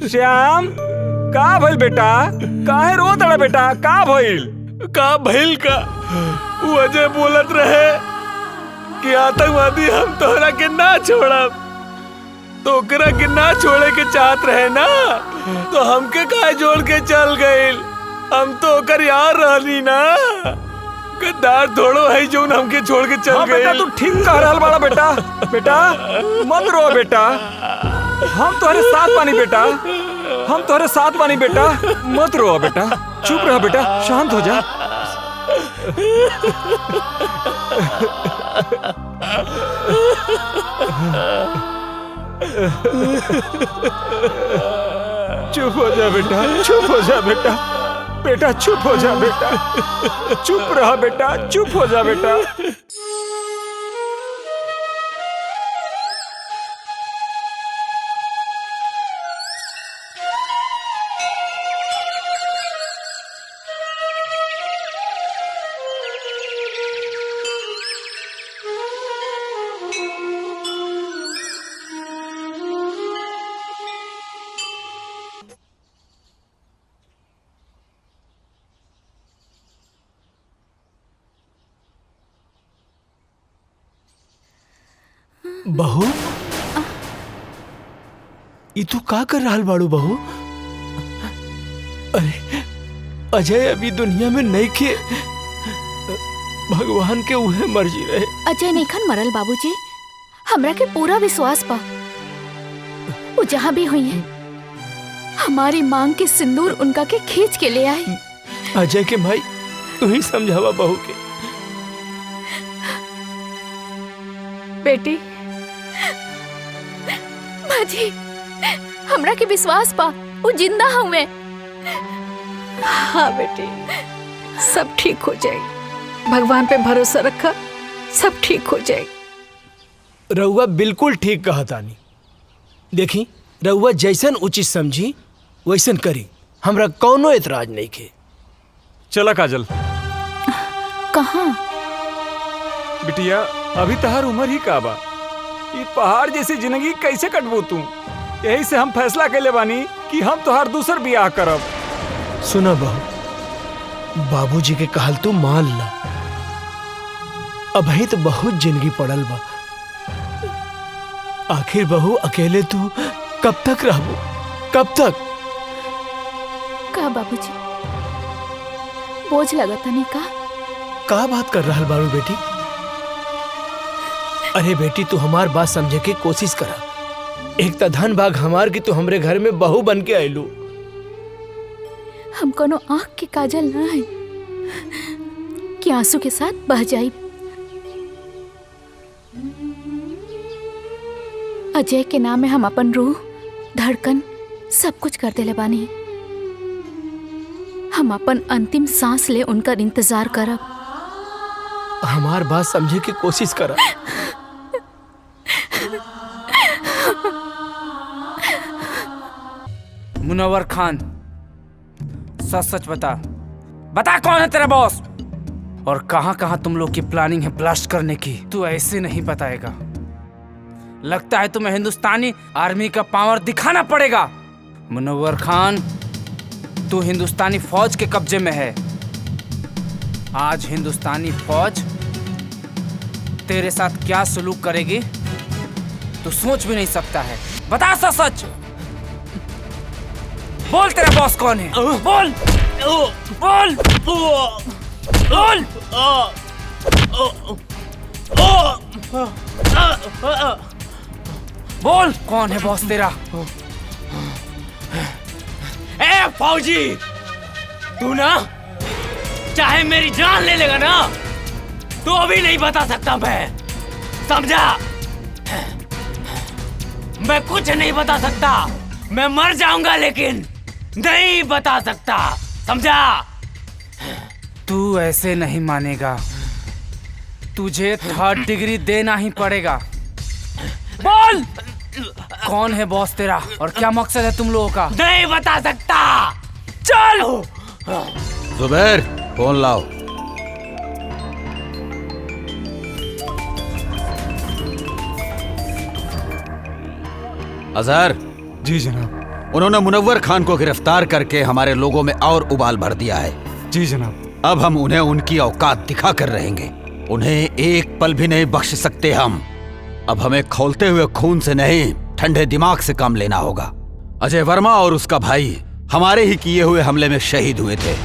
D: श्याम, का भइल बेटा? काहे रोता बेटा? का भइल?
E: का भइल का? वो अजय बोलत रहे कि आतंकवादी हम तोहरा के ना छोड़ब, तो ओकरा के ना छोड़े के चाहत रहे ना, तो हमके काहे जोड़ के चल गइल? हम तो ओकर यार रहनी ना, गद्दार थोड़ो है जो हमके छोड़ के चल गए।
D: बेटा तू ठीक कह रहा बड़ा बेटा। बेटा मत रो बेटा, हम तुम्हारे साथ बानी बेटा, हम तुम्हारे साथ बानी बेटा, मत रो बेटा, चुप रह बेटा, शांत हो जा। चुप हो जा बेटा, चुप हो जा बेटा, बेटा चुप हो जा बेटा, चुप रहा बेटा, चुप हो जा बेटा।
A: बहू, ई तू का कर रहा बाड़ू बहू? अरे अजय अभी दुनिया में नहीं के, भगवान के उहे मर्जी रहे।
B: अजय नैखन मरल बाबूजी, हमरा के पूरा विश्वास बा वो जहाँ भी हुई है, हमारी मांग के सिंदूर उनका के खींच के ले आई।
A: अजय के भाई तू ही समझावा बहू के।
C: बेटी
B: बाजी, हमरा के विश्वास बा वो जिंदा हुए।
C: हाँ बेटी, सब ठीक हो जाएगी, भगवान पे भरोसा रखा, सब ठीक हो जाएगी।
A: रउआ बिल्कुल ठीक कहा तानी। देखी रउआ जैसन उचित समझी वैसन करी, हमरा कौनो एतराज नहीं के।
D: चला काजल।
B: कहाँ?
D: बिटिया अभी तहार उम्र ही का बा, ये पहाड़ जैसी जिंदगी कैसे कटबू तू? यही से हम फैसला कैले बानी कि हम तोहार दूसर बियाह करब।
A: सुना बहू, बाबूजी के कहल तू मान ला, अभी तो बहुत जिंदगी पड़ल बा। आखिर बहू अकेले तू कब तक रहबू? कब तक?
B: का बाबूजी बोझ लगा था नहीं
A: का बात कर रहा बारू बेटी? अरे बेटी तू हमार बात समझे के कोशिश करा। एक तो धन भाग हमार की तू हमरे घर में बहू बन के आयलू।
B: हम कोनो आँख के काजल ना है कि आंसू के साथ बह जाई। अजय के नाम में हम अपन रूह, धड़कन सब कुछ कर देले बानी। हम अपन अंतिम सांस ले उनका इंतजार करब।
A: हमार बात समझे की कोशिश करा।
L: मुनव्वर खान, सच सच बता, बता कौन है तेरा बॉस और कहां कहां तुम लोग की प्लानिंग है ब्लास्ट करने की। तू ऐसे नहीं बताएगा। लगता है तुम्हें हिंदुस्तानी आर्मी का पावर दिखाना पड़ेगा। मुनव्वर खान, तू हिंदुस्तानी फौज के कब्जे में है। आज हिंदुस्तानी फौज तेरे साथ क्या सलूक करेगी तू सोच भी नहीं सकता है। बता सच सच, बोल तेरा बॉस कौन है? बोल बोल बोल। बोल कौन है बॉस तेरा?
I: ए फौजी, तू ना चाहे मेरी जान ले लेगा ना, तो अभी नहीं बता सकता मैं, समझा? मैं कुछ नहीं बता सकता, मैं मर जाऊंगा लेकिन नहीं बता सकता, समझा?
L: तू ऐसे नहीं मानेगा, तुझे 3rd डिग्री देना ही पड़ेगा। बोल कौन है बॉस तेरा और क्या मकसद है तुम लोगों का?
I: नहीं बता सकता।
L: चल
H: जुबैर, फोन लाओ। अजहर।
D: जी जनाब।
H: उन्होंने मुनव्वर खान को गिरफ्तार करके हमारे लोगों में और उबाल भर दिया है।
D: जी जनाब।
H: अब हम उन्हें उनकी औकात दिखा कर रहेंगे। उन्हें एक पल भी नहीं बख्श सकते हम। अब हमें खौलते हुए खून से नहीं, ठंडे दिमाग से काम लेना होगा। अजय वर्मा और उसका भाई हमारे ही किए हुए हमले में शहीद हुए थे।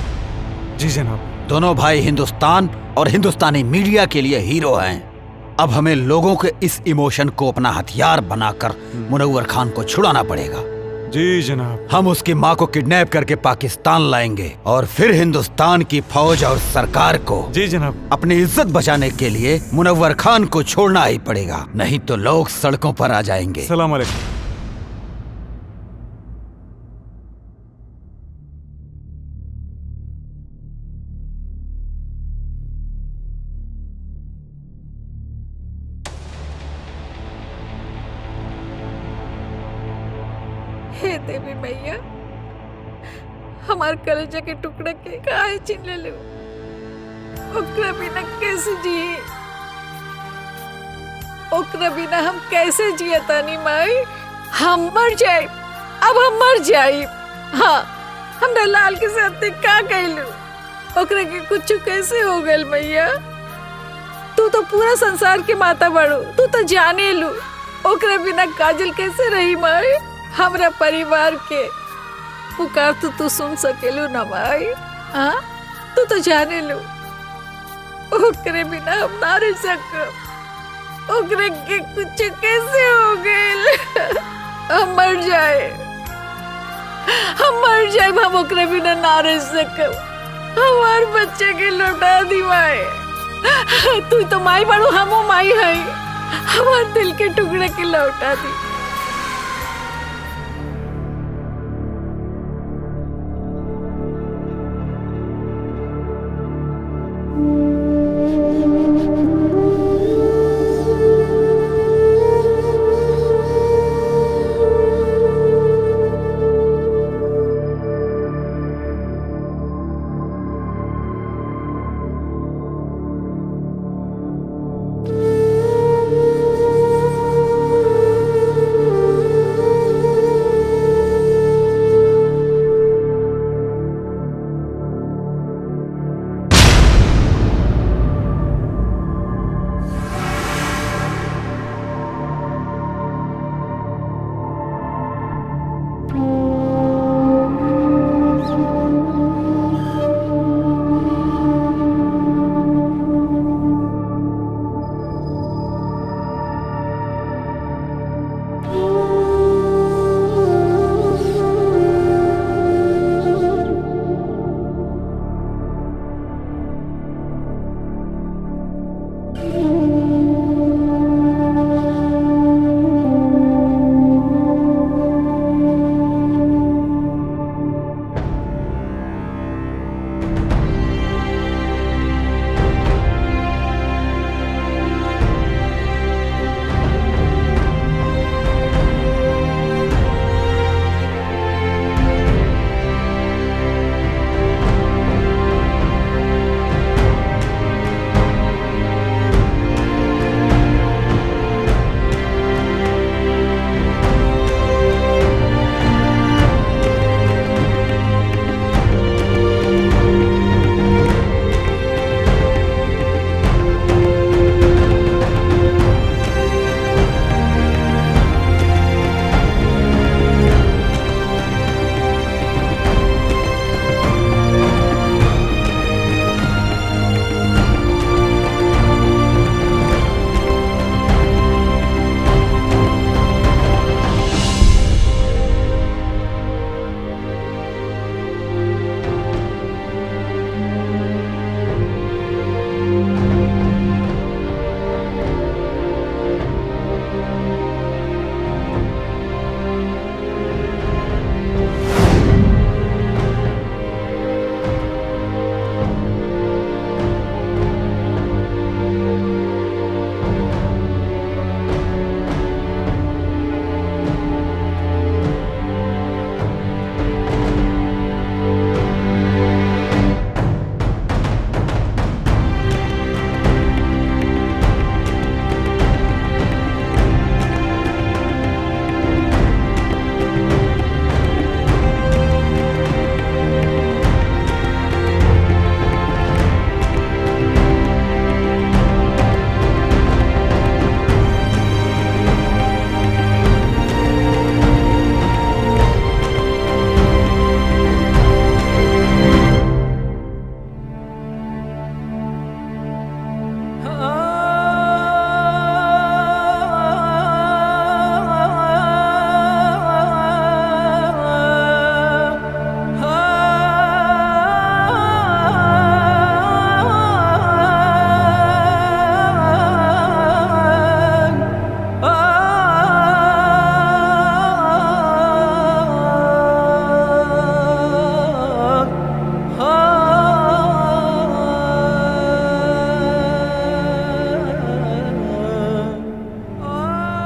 D: जी जनाब।
H: दोनों भाई हिंदुस्तान और हिंदुस्तानी मीडिया के लिए हीरो हैं। अब हमें लोगों के इस इमोशन को अपना हथियार बनाकर मुनव्वर खान को छुड़ाना पड़ेगा।
D: जी जनाब।
H: हम उसकी माँ को किडनैप करके पाकिस्तान लाएंगे और फिर हिंदुस्तान की फौज और सरकार को,
D: जी जनाब,
H: अपनी इज्जत बचाने के लिए मुनव्वर खान को छोड़ना ही पड़ेगा, नहीं तो लोग सड़कों पर आ जाएंगे।
D: सलाम अलैकुम।
C: हे देवी मैया, हमार कलेजा के टुकड़े के काहे छीन ले लो। ओकरा बिना कैसे जी, ओकरा बिना हम कैसे जिया तानी माई? हम मर जाए, अब हम मर जाए। हाँ, हमरा लाल के साथ का कहलू, ओकरा के कुछ कैसे हो गल मैया? तू तो पूरा संसार के माता बड़ो, तू तो जाने लू। ओकरा बिना काजल कैसे रही माई? हमरा परिवार के पुकार तो तू सुन सकेलू ना माई? हाँ, तू तो जाने लो, ओकरे बिना हम ना रह सकब। ओकरे के कुछ कैसे हो गए? हम मर जाए, हम मर जाए, हम ओकरे बिना ना रह सकब। हमार बच्चे के लौटा दी माई। तू तो माई बड़ू, हमो माई है। हमार दिल के टुकड़े के लौटा दी।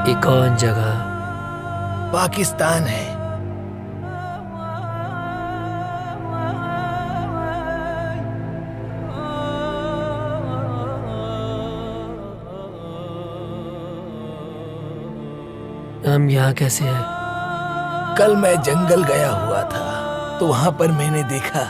G: ये कौन जगह?
E: पाकिस्तान है।
G: हम यहाँ कैसे हैं?
E: कल मैं जंगल गया हुआ था तो वहां पर मैंने देखा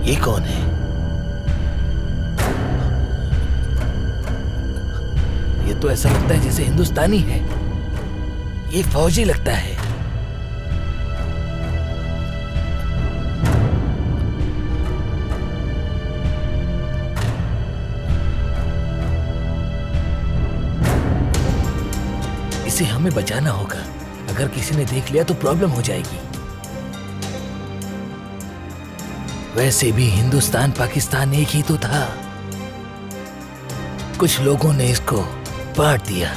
E: ये कौन है? ये तो ऐसा लगता है जैसे हिंदुस्तानी है। ये फौजी लगता है। इसे हमें बचाना होगा। अगर किसी ने देख लिया तो प्रॉब्लम हो जाएगी। वैसे भी हिंदुस्तान पाकिस्तान एक ही तो था। कुछ लोगों ने इसको बांट दिया।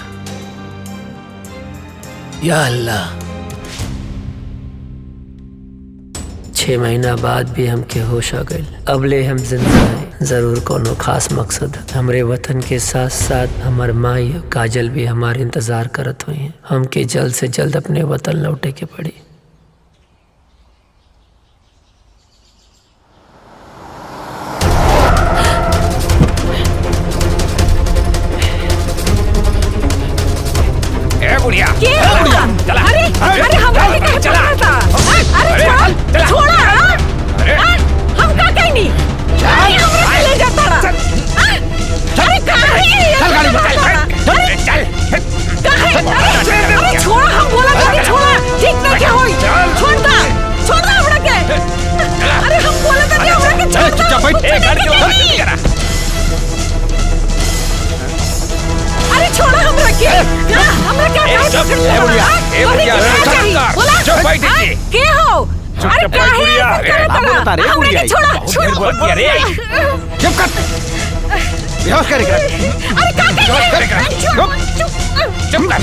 E: या अल्लाह।
G: 6 महीना बाद भी हमके होश आ गए। अबले हम जिंदा हैं। जरूर कोनो खास मकसद है। हमरे वतन के साथ साथ हमार माई और काजल भी हमारे इंतजार करत हुई हैं। हमके जल्द से जल्द अपने वतन लौटे के पड़ी।
C: बुढ़िया चला। अरे हम चला। अरे छोड़ा। हम का कहीं नहीं हमरा ले जाता रहा। अरे कहां है? अरे छोड़ा। हम बोला था छोड़ा। ठीक ना क्या होई? छोड़ हमरा के। अरे हम बोला था हमरा के छोड़। चुपचाप बैठ। अरे छोड़ा हमरा के। हमरा क्या के हो? अरे क्या है?
H: बता रहे
C: हमरा के छोड़ा।
H: अरे चुप कर। बेहोश करेगा।
C: अरे क्या करेगा?
H: चुप कर।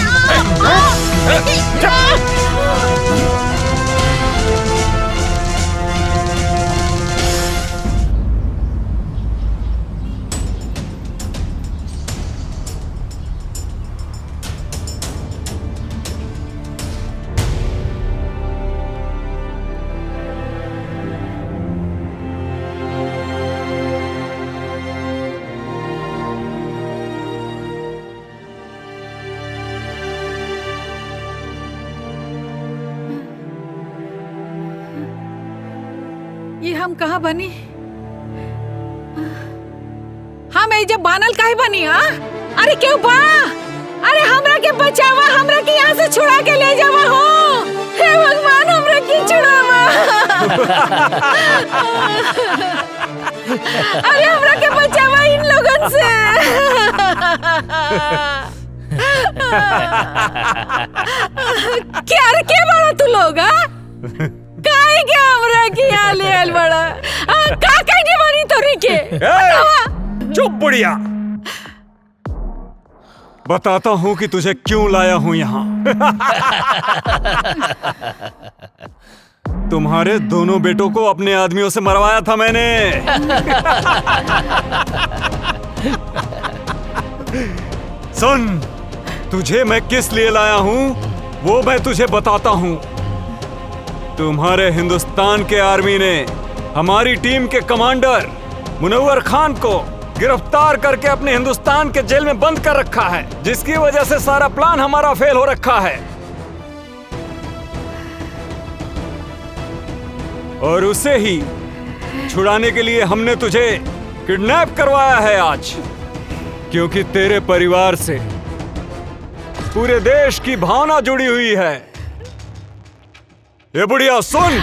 C: ये हम कहाँ बनी? हम जब बानल काहे बनी? अरे क्यों बा? अरे हमरा के बचावा। हमरा के यहाँ से छुड़ा के ले जावा हो। हे भगवान हमरा के छुड़ावा। अरे हमरा के बचावा इन लोगन से। क्या बड़ा तू लोग? काहे क्या हमरा के यहाँ ले आल बड़ा? का कहने वाली तोरी के?
D: चुप बुढ़िया। बताता हूँ कि तुझे क्यों लाया हूँ यहाँ। तुम्हारे दोनों बेटों को अपने आदमियों से मरवाया था मैंने। सुन, तुझे मैं किस लिए लाया हूँ वो मैं तुझे बताता हूँ। तुम्हारे हिंदुस्तान के आर्मी ने हमारी टीम के कमांडर मुनव्वर खान को गिरफ्तार करके अपने हिंदुस्तान के जेल में बंद कर रखा है, जिसकी वजह से सारा प्लान हमारा फेल हो रखा है। और उसे ही छुड़ाने के लिए हमने तुझे किडनैप करवाया है आज, क्योंकि तेरे परिवार से पूरे देश की भावना जुड़ी हुई है। ये बुढ़िया सुन,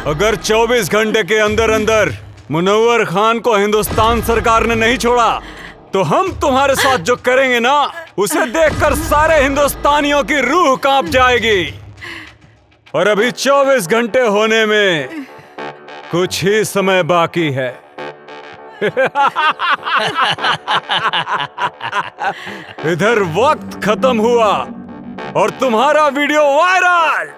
D: अगर 24 घंटे के अंदर अंदर मुनव्वर खान को हिंदुस्तान सरकार ने नहीं छोड़ा तो हम तुम्हारे साथ जो करेंगे ना, उसे देखकर सारे हिंदुस्तानियों की रूह कांप जाएगी। और अभी 24 घंटे होने में कुछ ही समय बाकी है। इधर वक्त खत्म हुआ और तुम्हारा वीडियो वायरल।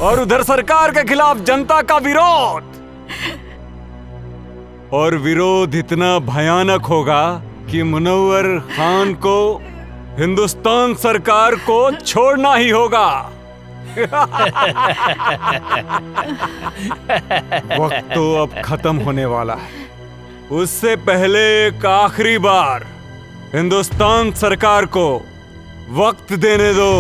D: और उधर सरकार के खिलाफ जनता का विरोध। और विरोध इतना भयानक होगा कि मुनव्वर खान को हिंदुस्तान सरकार को छोड़ना ही होगा। वक्त तो अब खत्म होने वाला है। उससे पहले एक आखिरी बार हिंदुस्तान सरकार को वक्त देने दो।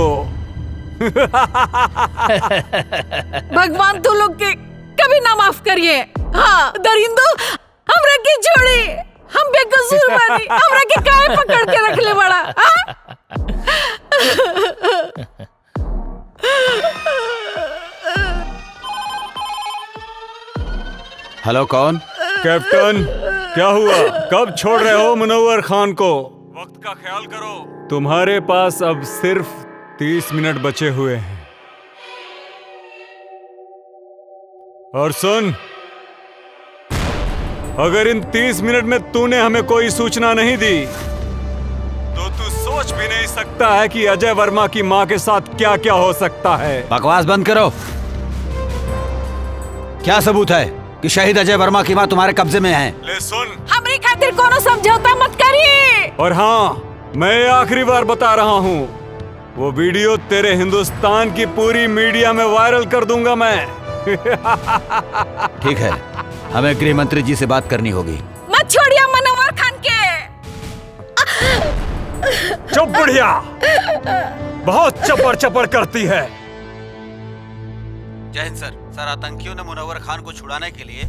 C: भगवान तू लोग के कभी ना माफ करिए। हाँ दरिंदो, हमरा के छोड़ी, हम बेकसूर बानी, हमरा के काहे पकड़ के रख ले बड़ा।
H: हेलो, कौन?
D: कैप्टन, क्या हुआ? कब छोड़ रहे हो मुनव्वर खान को? वक्त का ख्याल करो। तुम्हारे पास अब सिर्फ 30 मिनट बचे हुए हैं। और सुन, अगर इन 30 मिनट में तूने हमें कोई सूचना नहीं दी तो तू सोच भी नहीं सकता है कि अजय वर्मा की मां के साथ क्या क्या हो सकता है।
H: बकवास बंद करो। क्या सबूत है कि शहीद अजय वर्मा की मां तुम्हारे कब्जे में है?
D: ले सुन,
C: हमरी खातिर कोनो समझौता मत करिए।
D: और हाँ, मैं आखिरी बार बता रहा हूँ, वो वीडियो तेरे हिंदुस्तान की पूरी मीडिया में वायरल कर दूंगा मैं।
H: ठीक है, हमें गृह मंत्री जी से बात करनी होगी।
C: मत छोड़िए मुनव्वर खान के।
D: चुप बुढ़िया, बहुत चपड़ चपड़ करती है।
H: जय हिंद सर। सर, आतंकियों ने मुनव्वर खान को छुड़ाने के लिए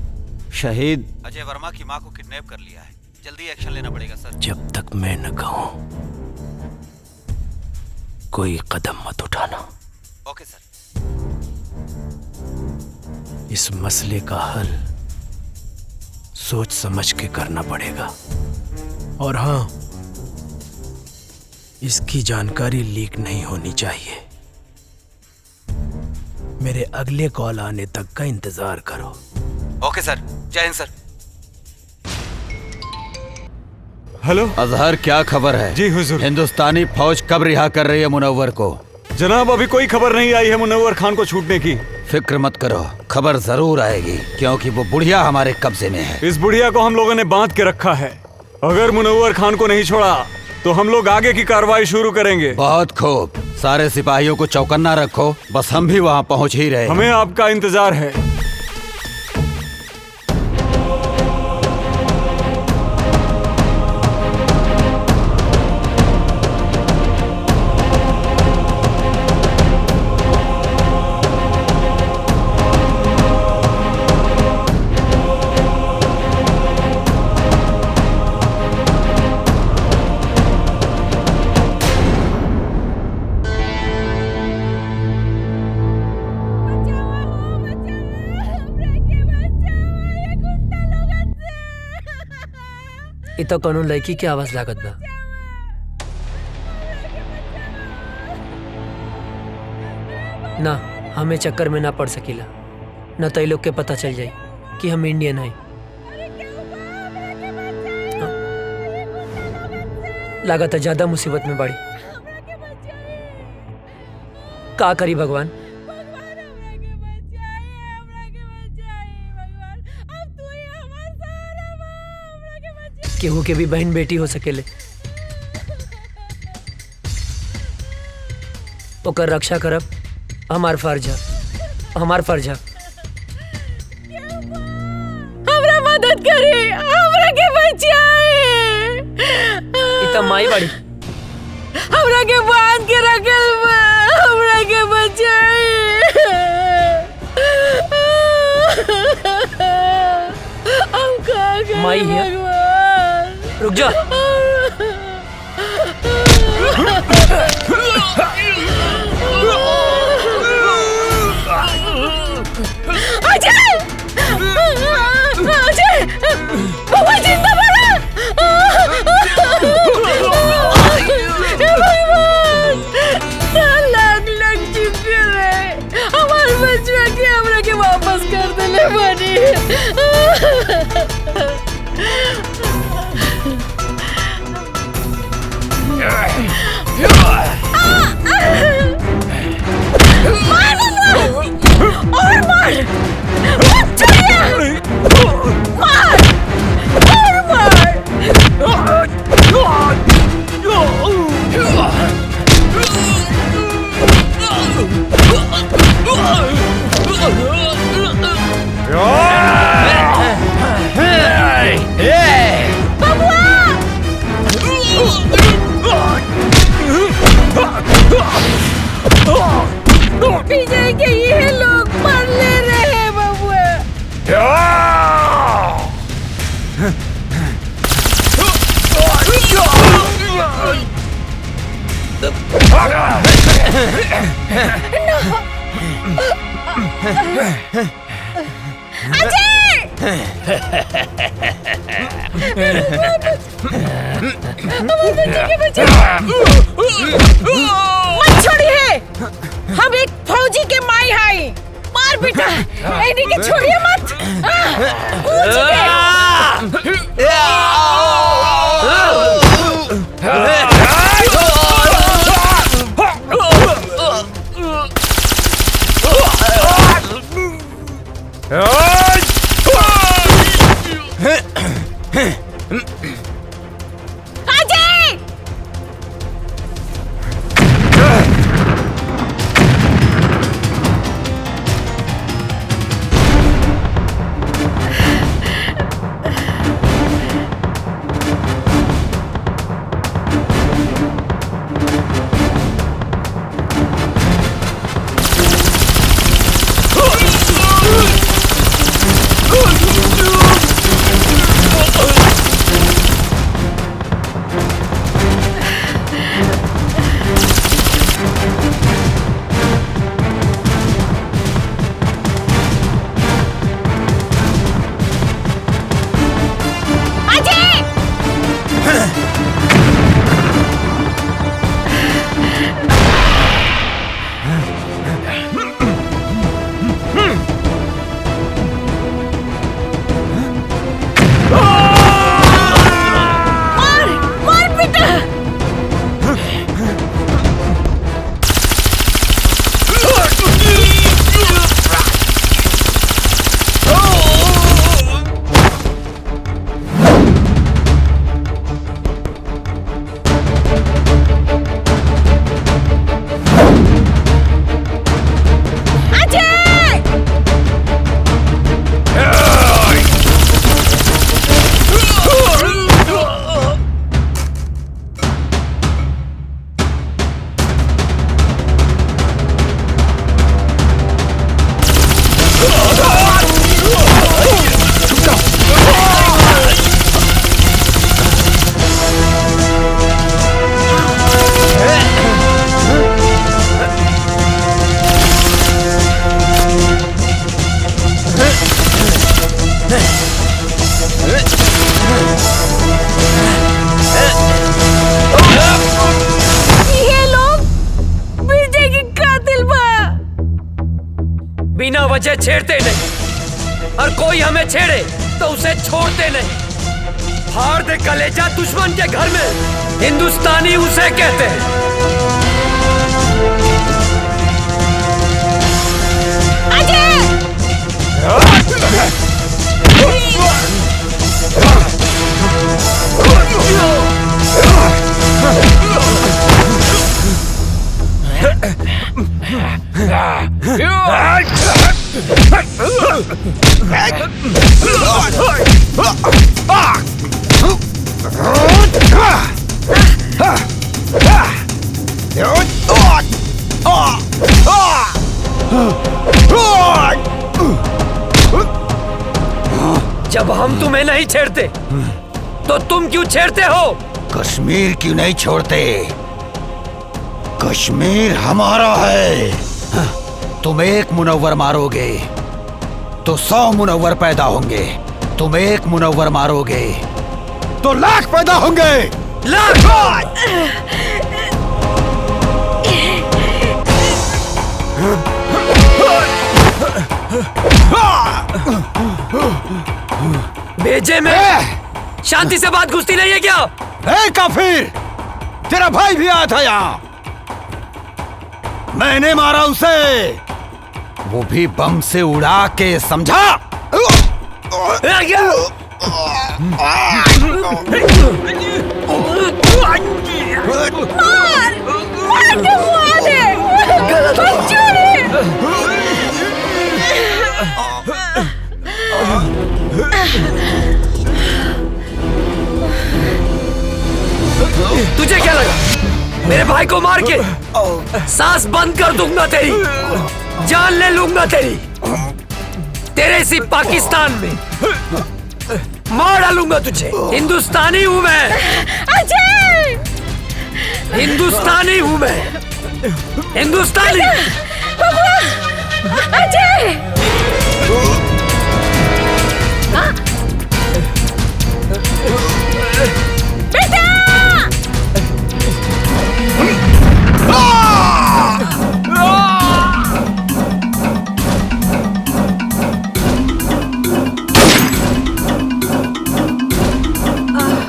H: शहीद अजय वर्मा की मां को किडनैप कर लिया है। जल्दी एक्शन लेना पड़ेगा सर।
E: जब तक मैं न कहूं कोई कदम मत उठाना।
H: ओके सर।
E: इस मसले का हल सोच समझ के करना पड़ेगा। और हाँ, इसकी जानकारी लीक नहीं होनी चाहिए। मेरे अगले कॉल आने तक का इंतजार करो।
H: ओके सर। जय हिंद सर।
D: हेलो
H: अजहर, क्या खबर है?
D: जी हुजूर।
H: हिंदुस्तानी फौज कब रिहा कर रही है मुनव्वर को?
D: जनाब, अभी कोई खबर नहीं आई है मुनव्वर खान को छूटने की।
H: फिक्र मत करो, खबर जरूर आएगी, क्योंकि वो बुढ़िया हमारे कब्जे में है।
D: इस बुढ़िया को हम लोगों ने बांध के रखा है। अगर मुनव्वर खान को नहीं छोड़ा तो हम लोग आगे की कार्रवाई शुरू करेंगे।
H: बहुत खूब, सारे सिपाहियों को चौकन्ना रखो, बस हम भी वहाँ पहुँच ही रहे।
D: हमें आपका इंतजार है।
G: ये तो कोनो लड़की की आवाज लागत बा। ना, हमें चक्कर में ना पड़ सकीला, न तो ये लोग के पता चल जाए कि हम इंडियन हैं। लागत है ज्यादा मुसीबत में बाड़ी। का करी भगवान? केहू के भी बहन बेटी हो सकेले, ओकर रक्षा करब हमार फर्ज है, हमार फर्ज है।
C: हमरा मदद करी, हमरा के बचाए।
G: इतना माई बाड़ी,
C: हमरा के बांध के रखल बा, हमरा के बचाए। हम का करी
G: माई है। रुक जा।
C: अजय! अजय! बाबा जिंदा बड़ा! हे भगवान!
O: बचवा के हमरा के वापस कर देले बानी।
C: मार और मार चलिए मार विजय के ये लोग मर ले रहे बबुआ। मत छोड़िए, हम एक फौजी के माई है। मार बेटा, ऐनी के छोड़िए मत।
G: बिना वजह छेड़ते नहीं, और कोई हमें छेड़े तो उसे छोड़ते नहीं। फाड़ दे कलेजा दुश्मन के घर में, हिंदुस्तानी उसे कहते हैं। जब हम तुम्हें नहीं छेड़ते तो तुम क्यों छेड़ते हो?
H: कश्मीर क्यों नहीं छोड़ते? कश्मीर हमारा है। तुम एक मुनव्वर मारोगे तो 100 मुनव्वर पैदा होंगे। तुम एक मुनव्वर मारोगे तो लाख पैदा होंगे।
G: लाख! भेजे में शांति से बात घुसती नहीं है क्या?
H: ए काफिर, तेरा भाई भी आया था यहाँ। मैंने मारा उसे, वो भी बम से उड़ा के, समझा?
G: तुझे क्या लगा मेरे भाई को मार के सांस बंद कर दूंगा तेरी, जान ले लूंगा तेरी, तेरे इसी पाकिस्तान में मार डालूंगा तुझे। हिंदुस्तानी हूँ मैं
O: अजय,
G: हिंदुस्तानी हूँ मैं, हिंदुस्तानी।
O: अजय, बेटा,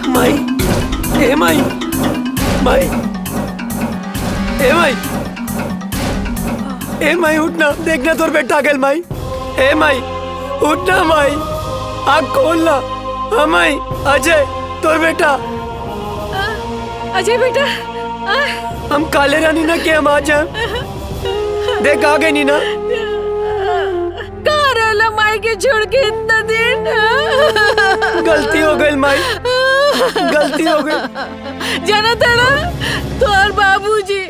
G: माई, ए माई, माई, ए माई, ए माई उठना, देखना तोर बेटा गेल माई। ए माई उठना माई, आँख खोलना। हाँ माई, अजय तोर बेटा।
O: अजय बेटा,
G: हम काले रानी ना के हम आ जाए, देख आ गए नीना।
O: कहाँ रहला माई के छोड़ के इतना दिन?
G: गलती हो गई माई, गलती हो गई।
O: जाना था ना, तोहर बाबूजी,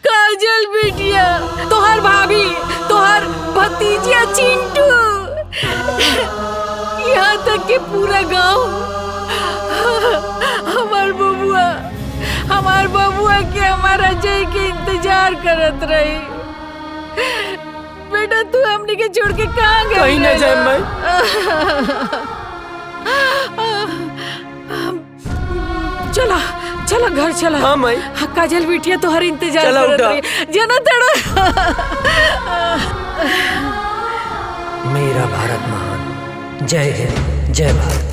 O: काजल बिटिया, तोहर भाभी, तोहर भतीजिया चिंटू, यहाँ तक कि पूरा गांव हमार बबुआ के हमारा अजय के इंतजार करत रही। बेटा तू हमने के छोड़ के कहाँ गई?
G: कहीं न जाए माई।
O: चला चला घर चला।
G: हाँ माई।
O: काजल बिटिया तो हर इंतजार
G: चला
O: करत
G: उठा।
O: रही। जना तड़ा।
G: मेरा भारत महान। जय हिंद, जय भारत।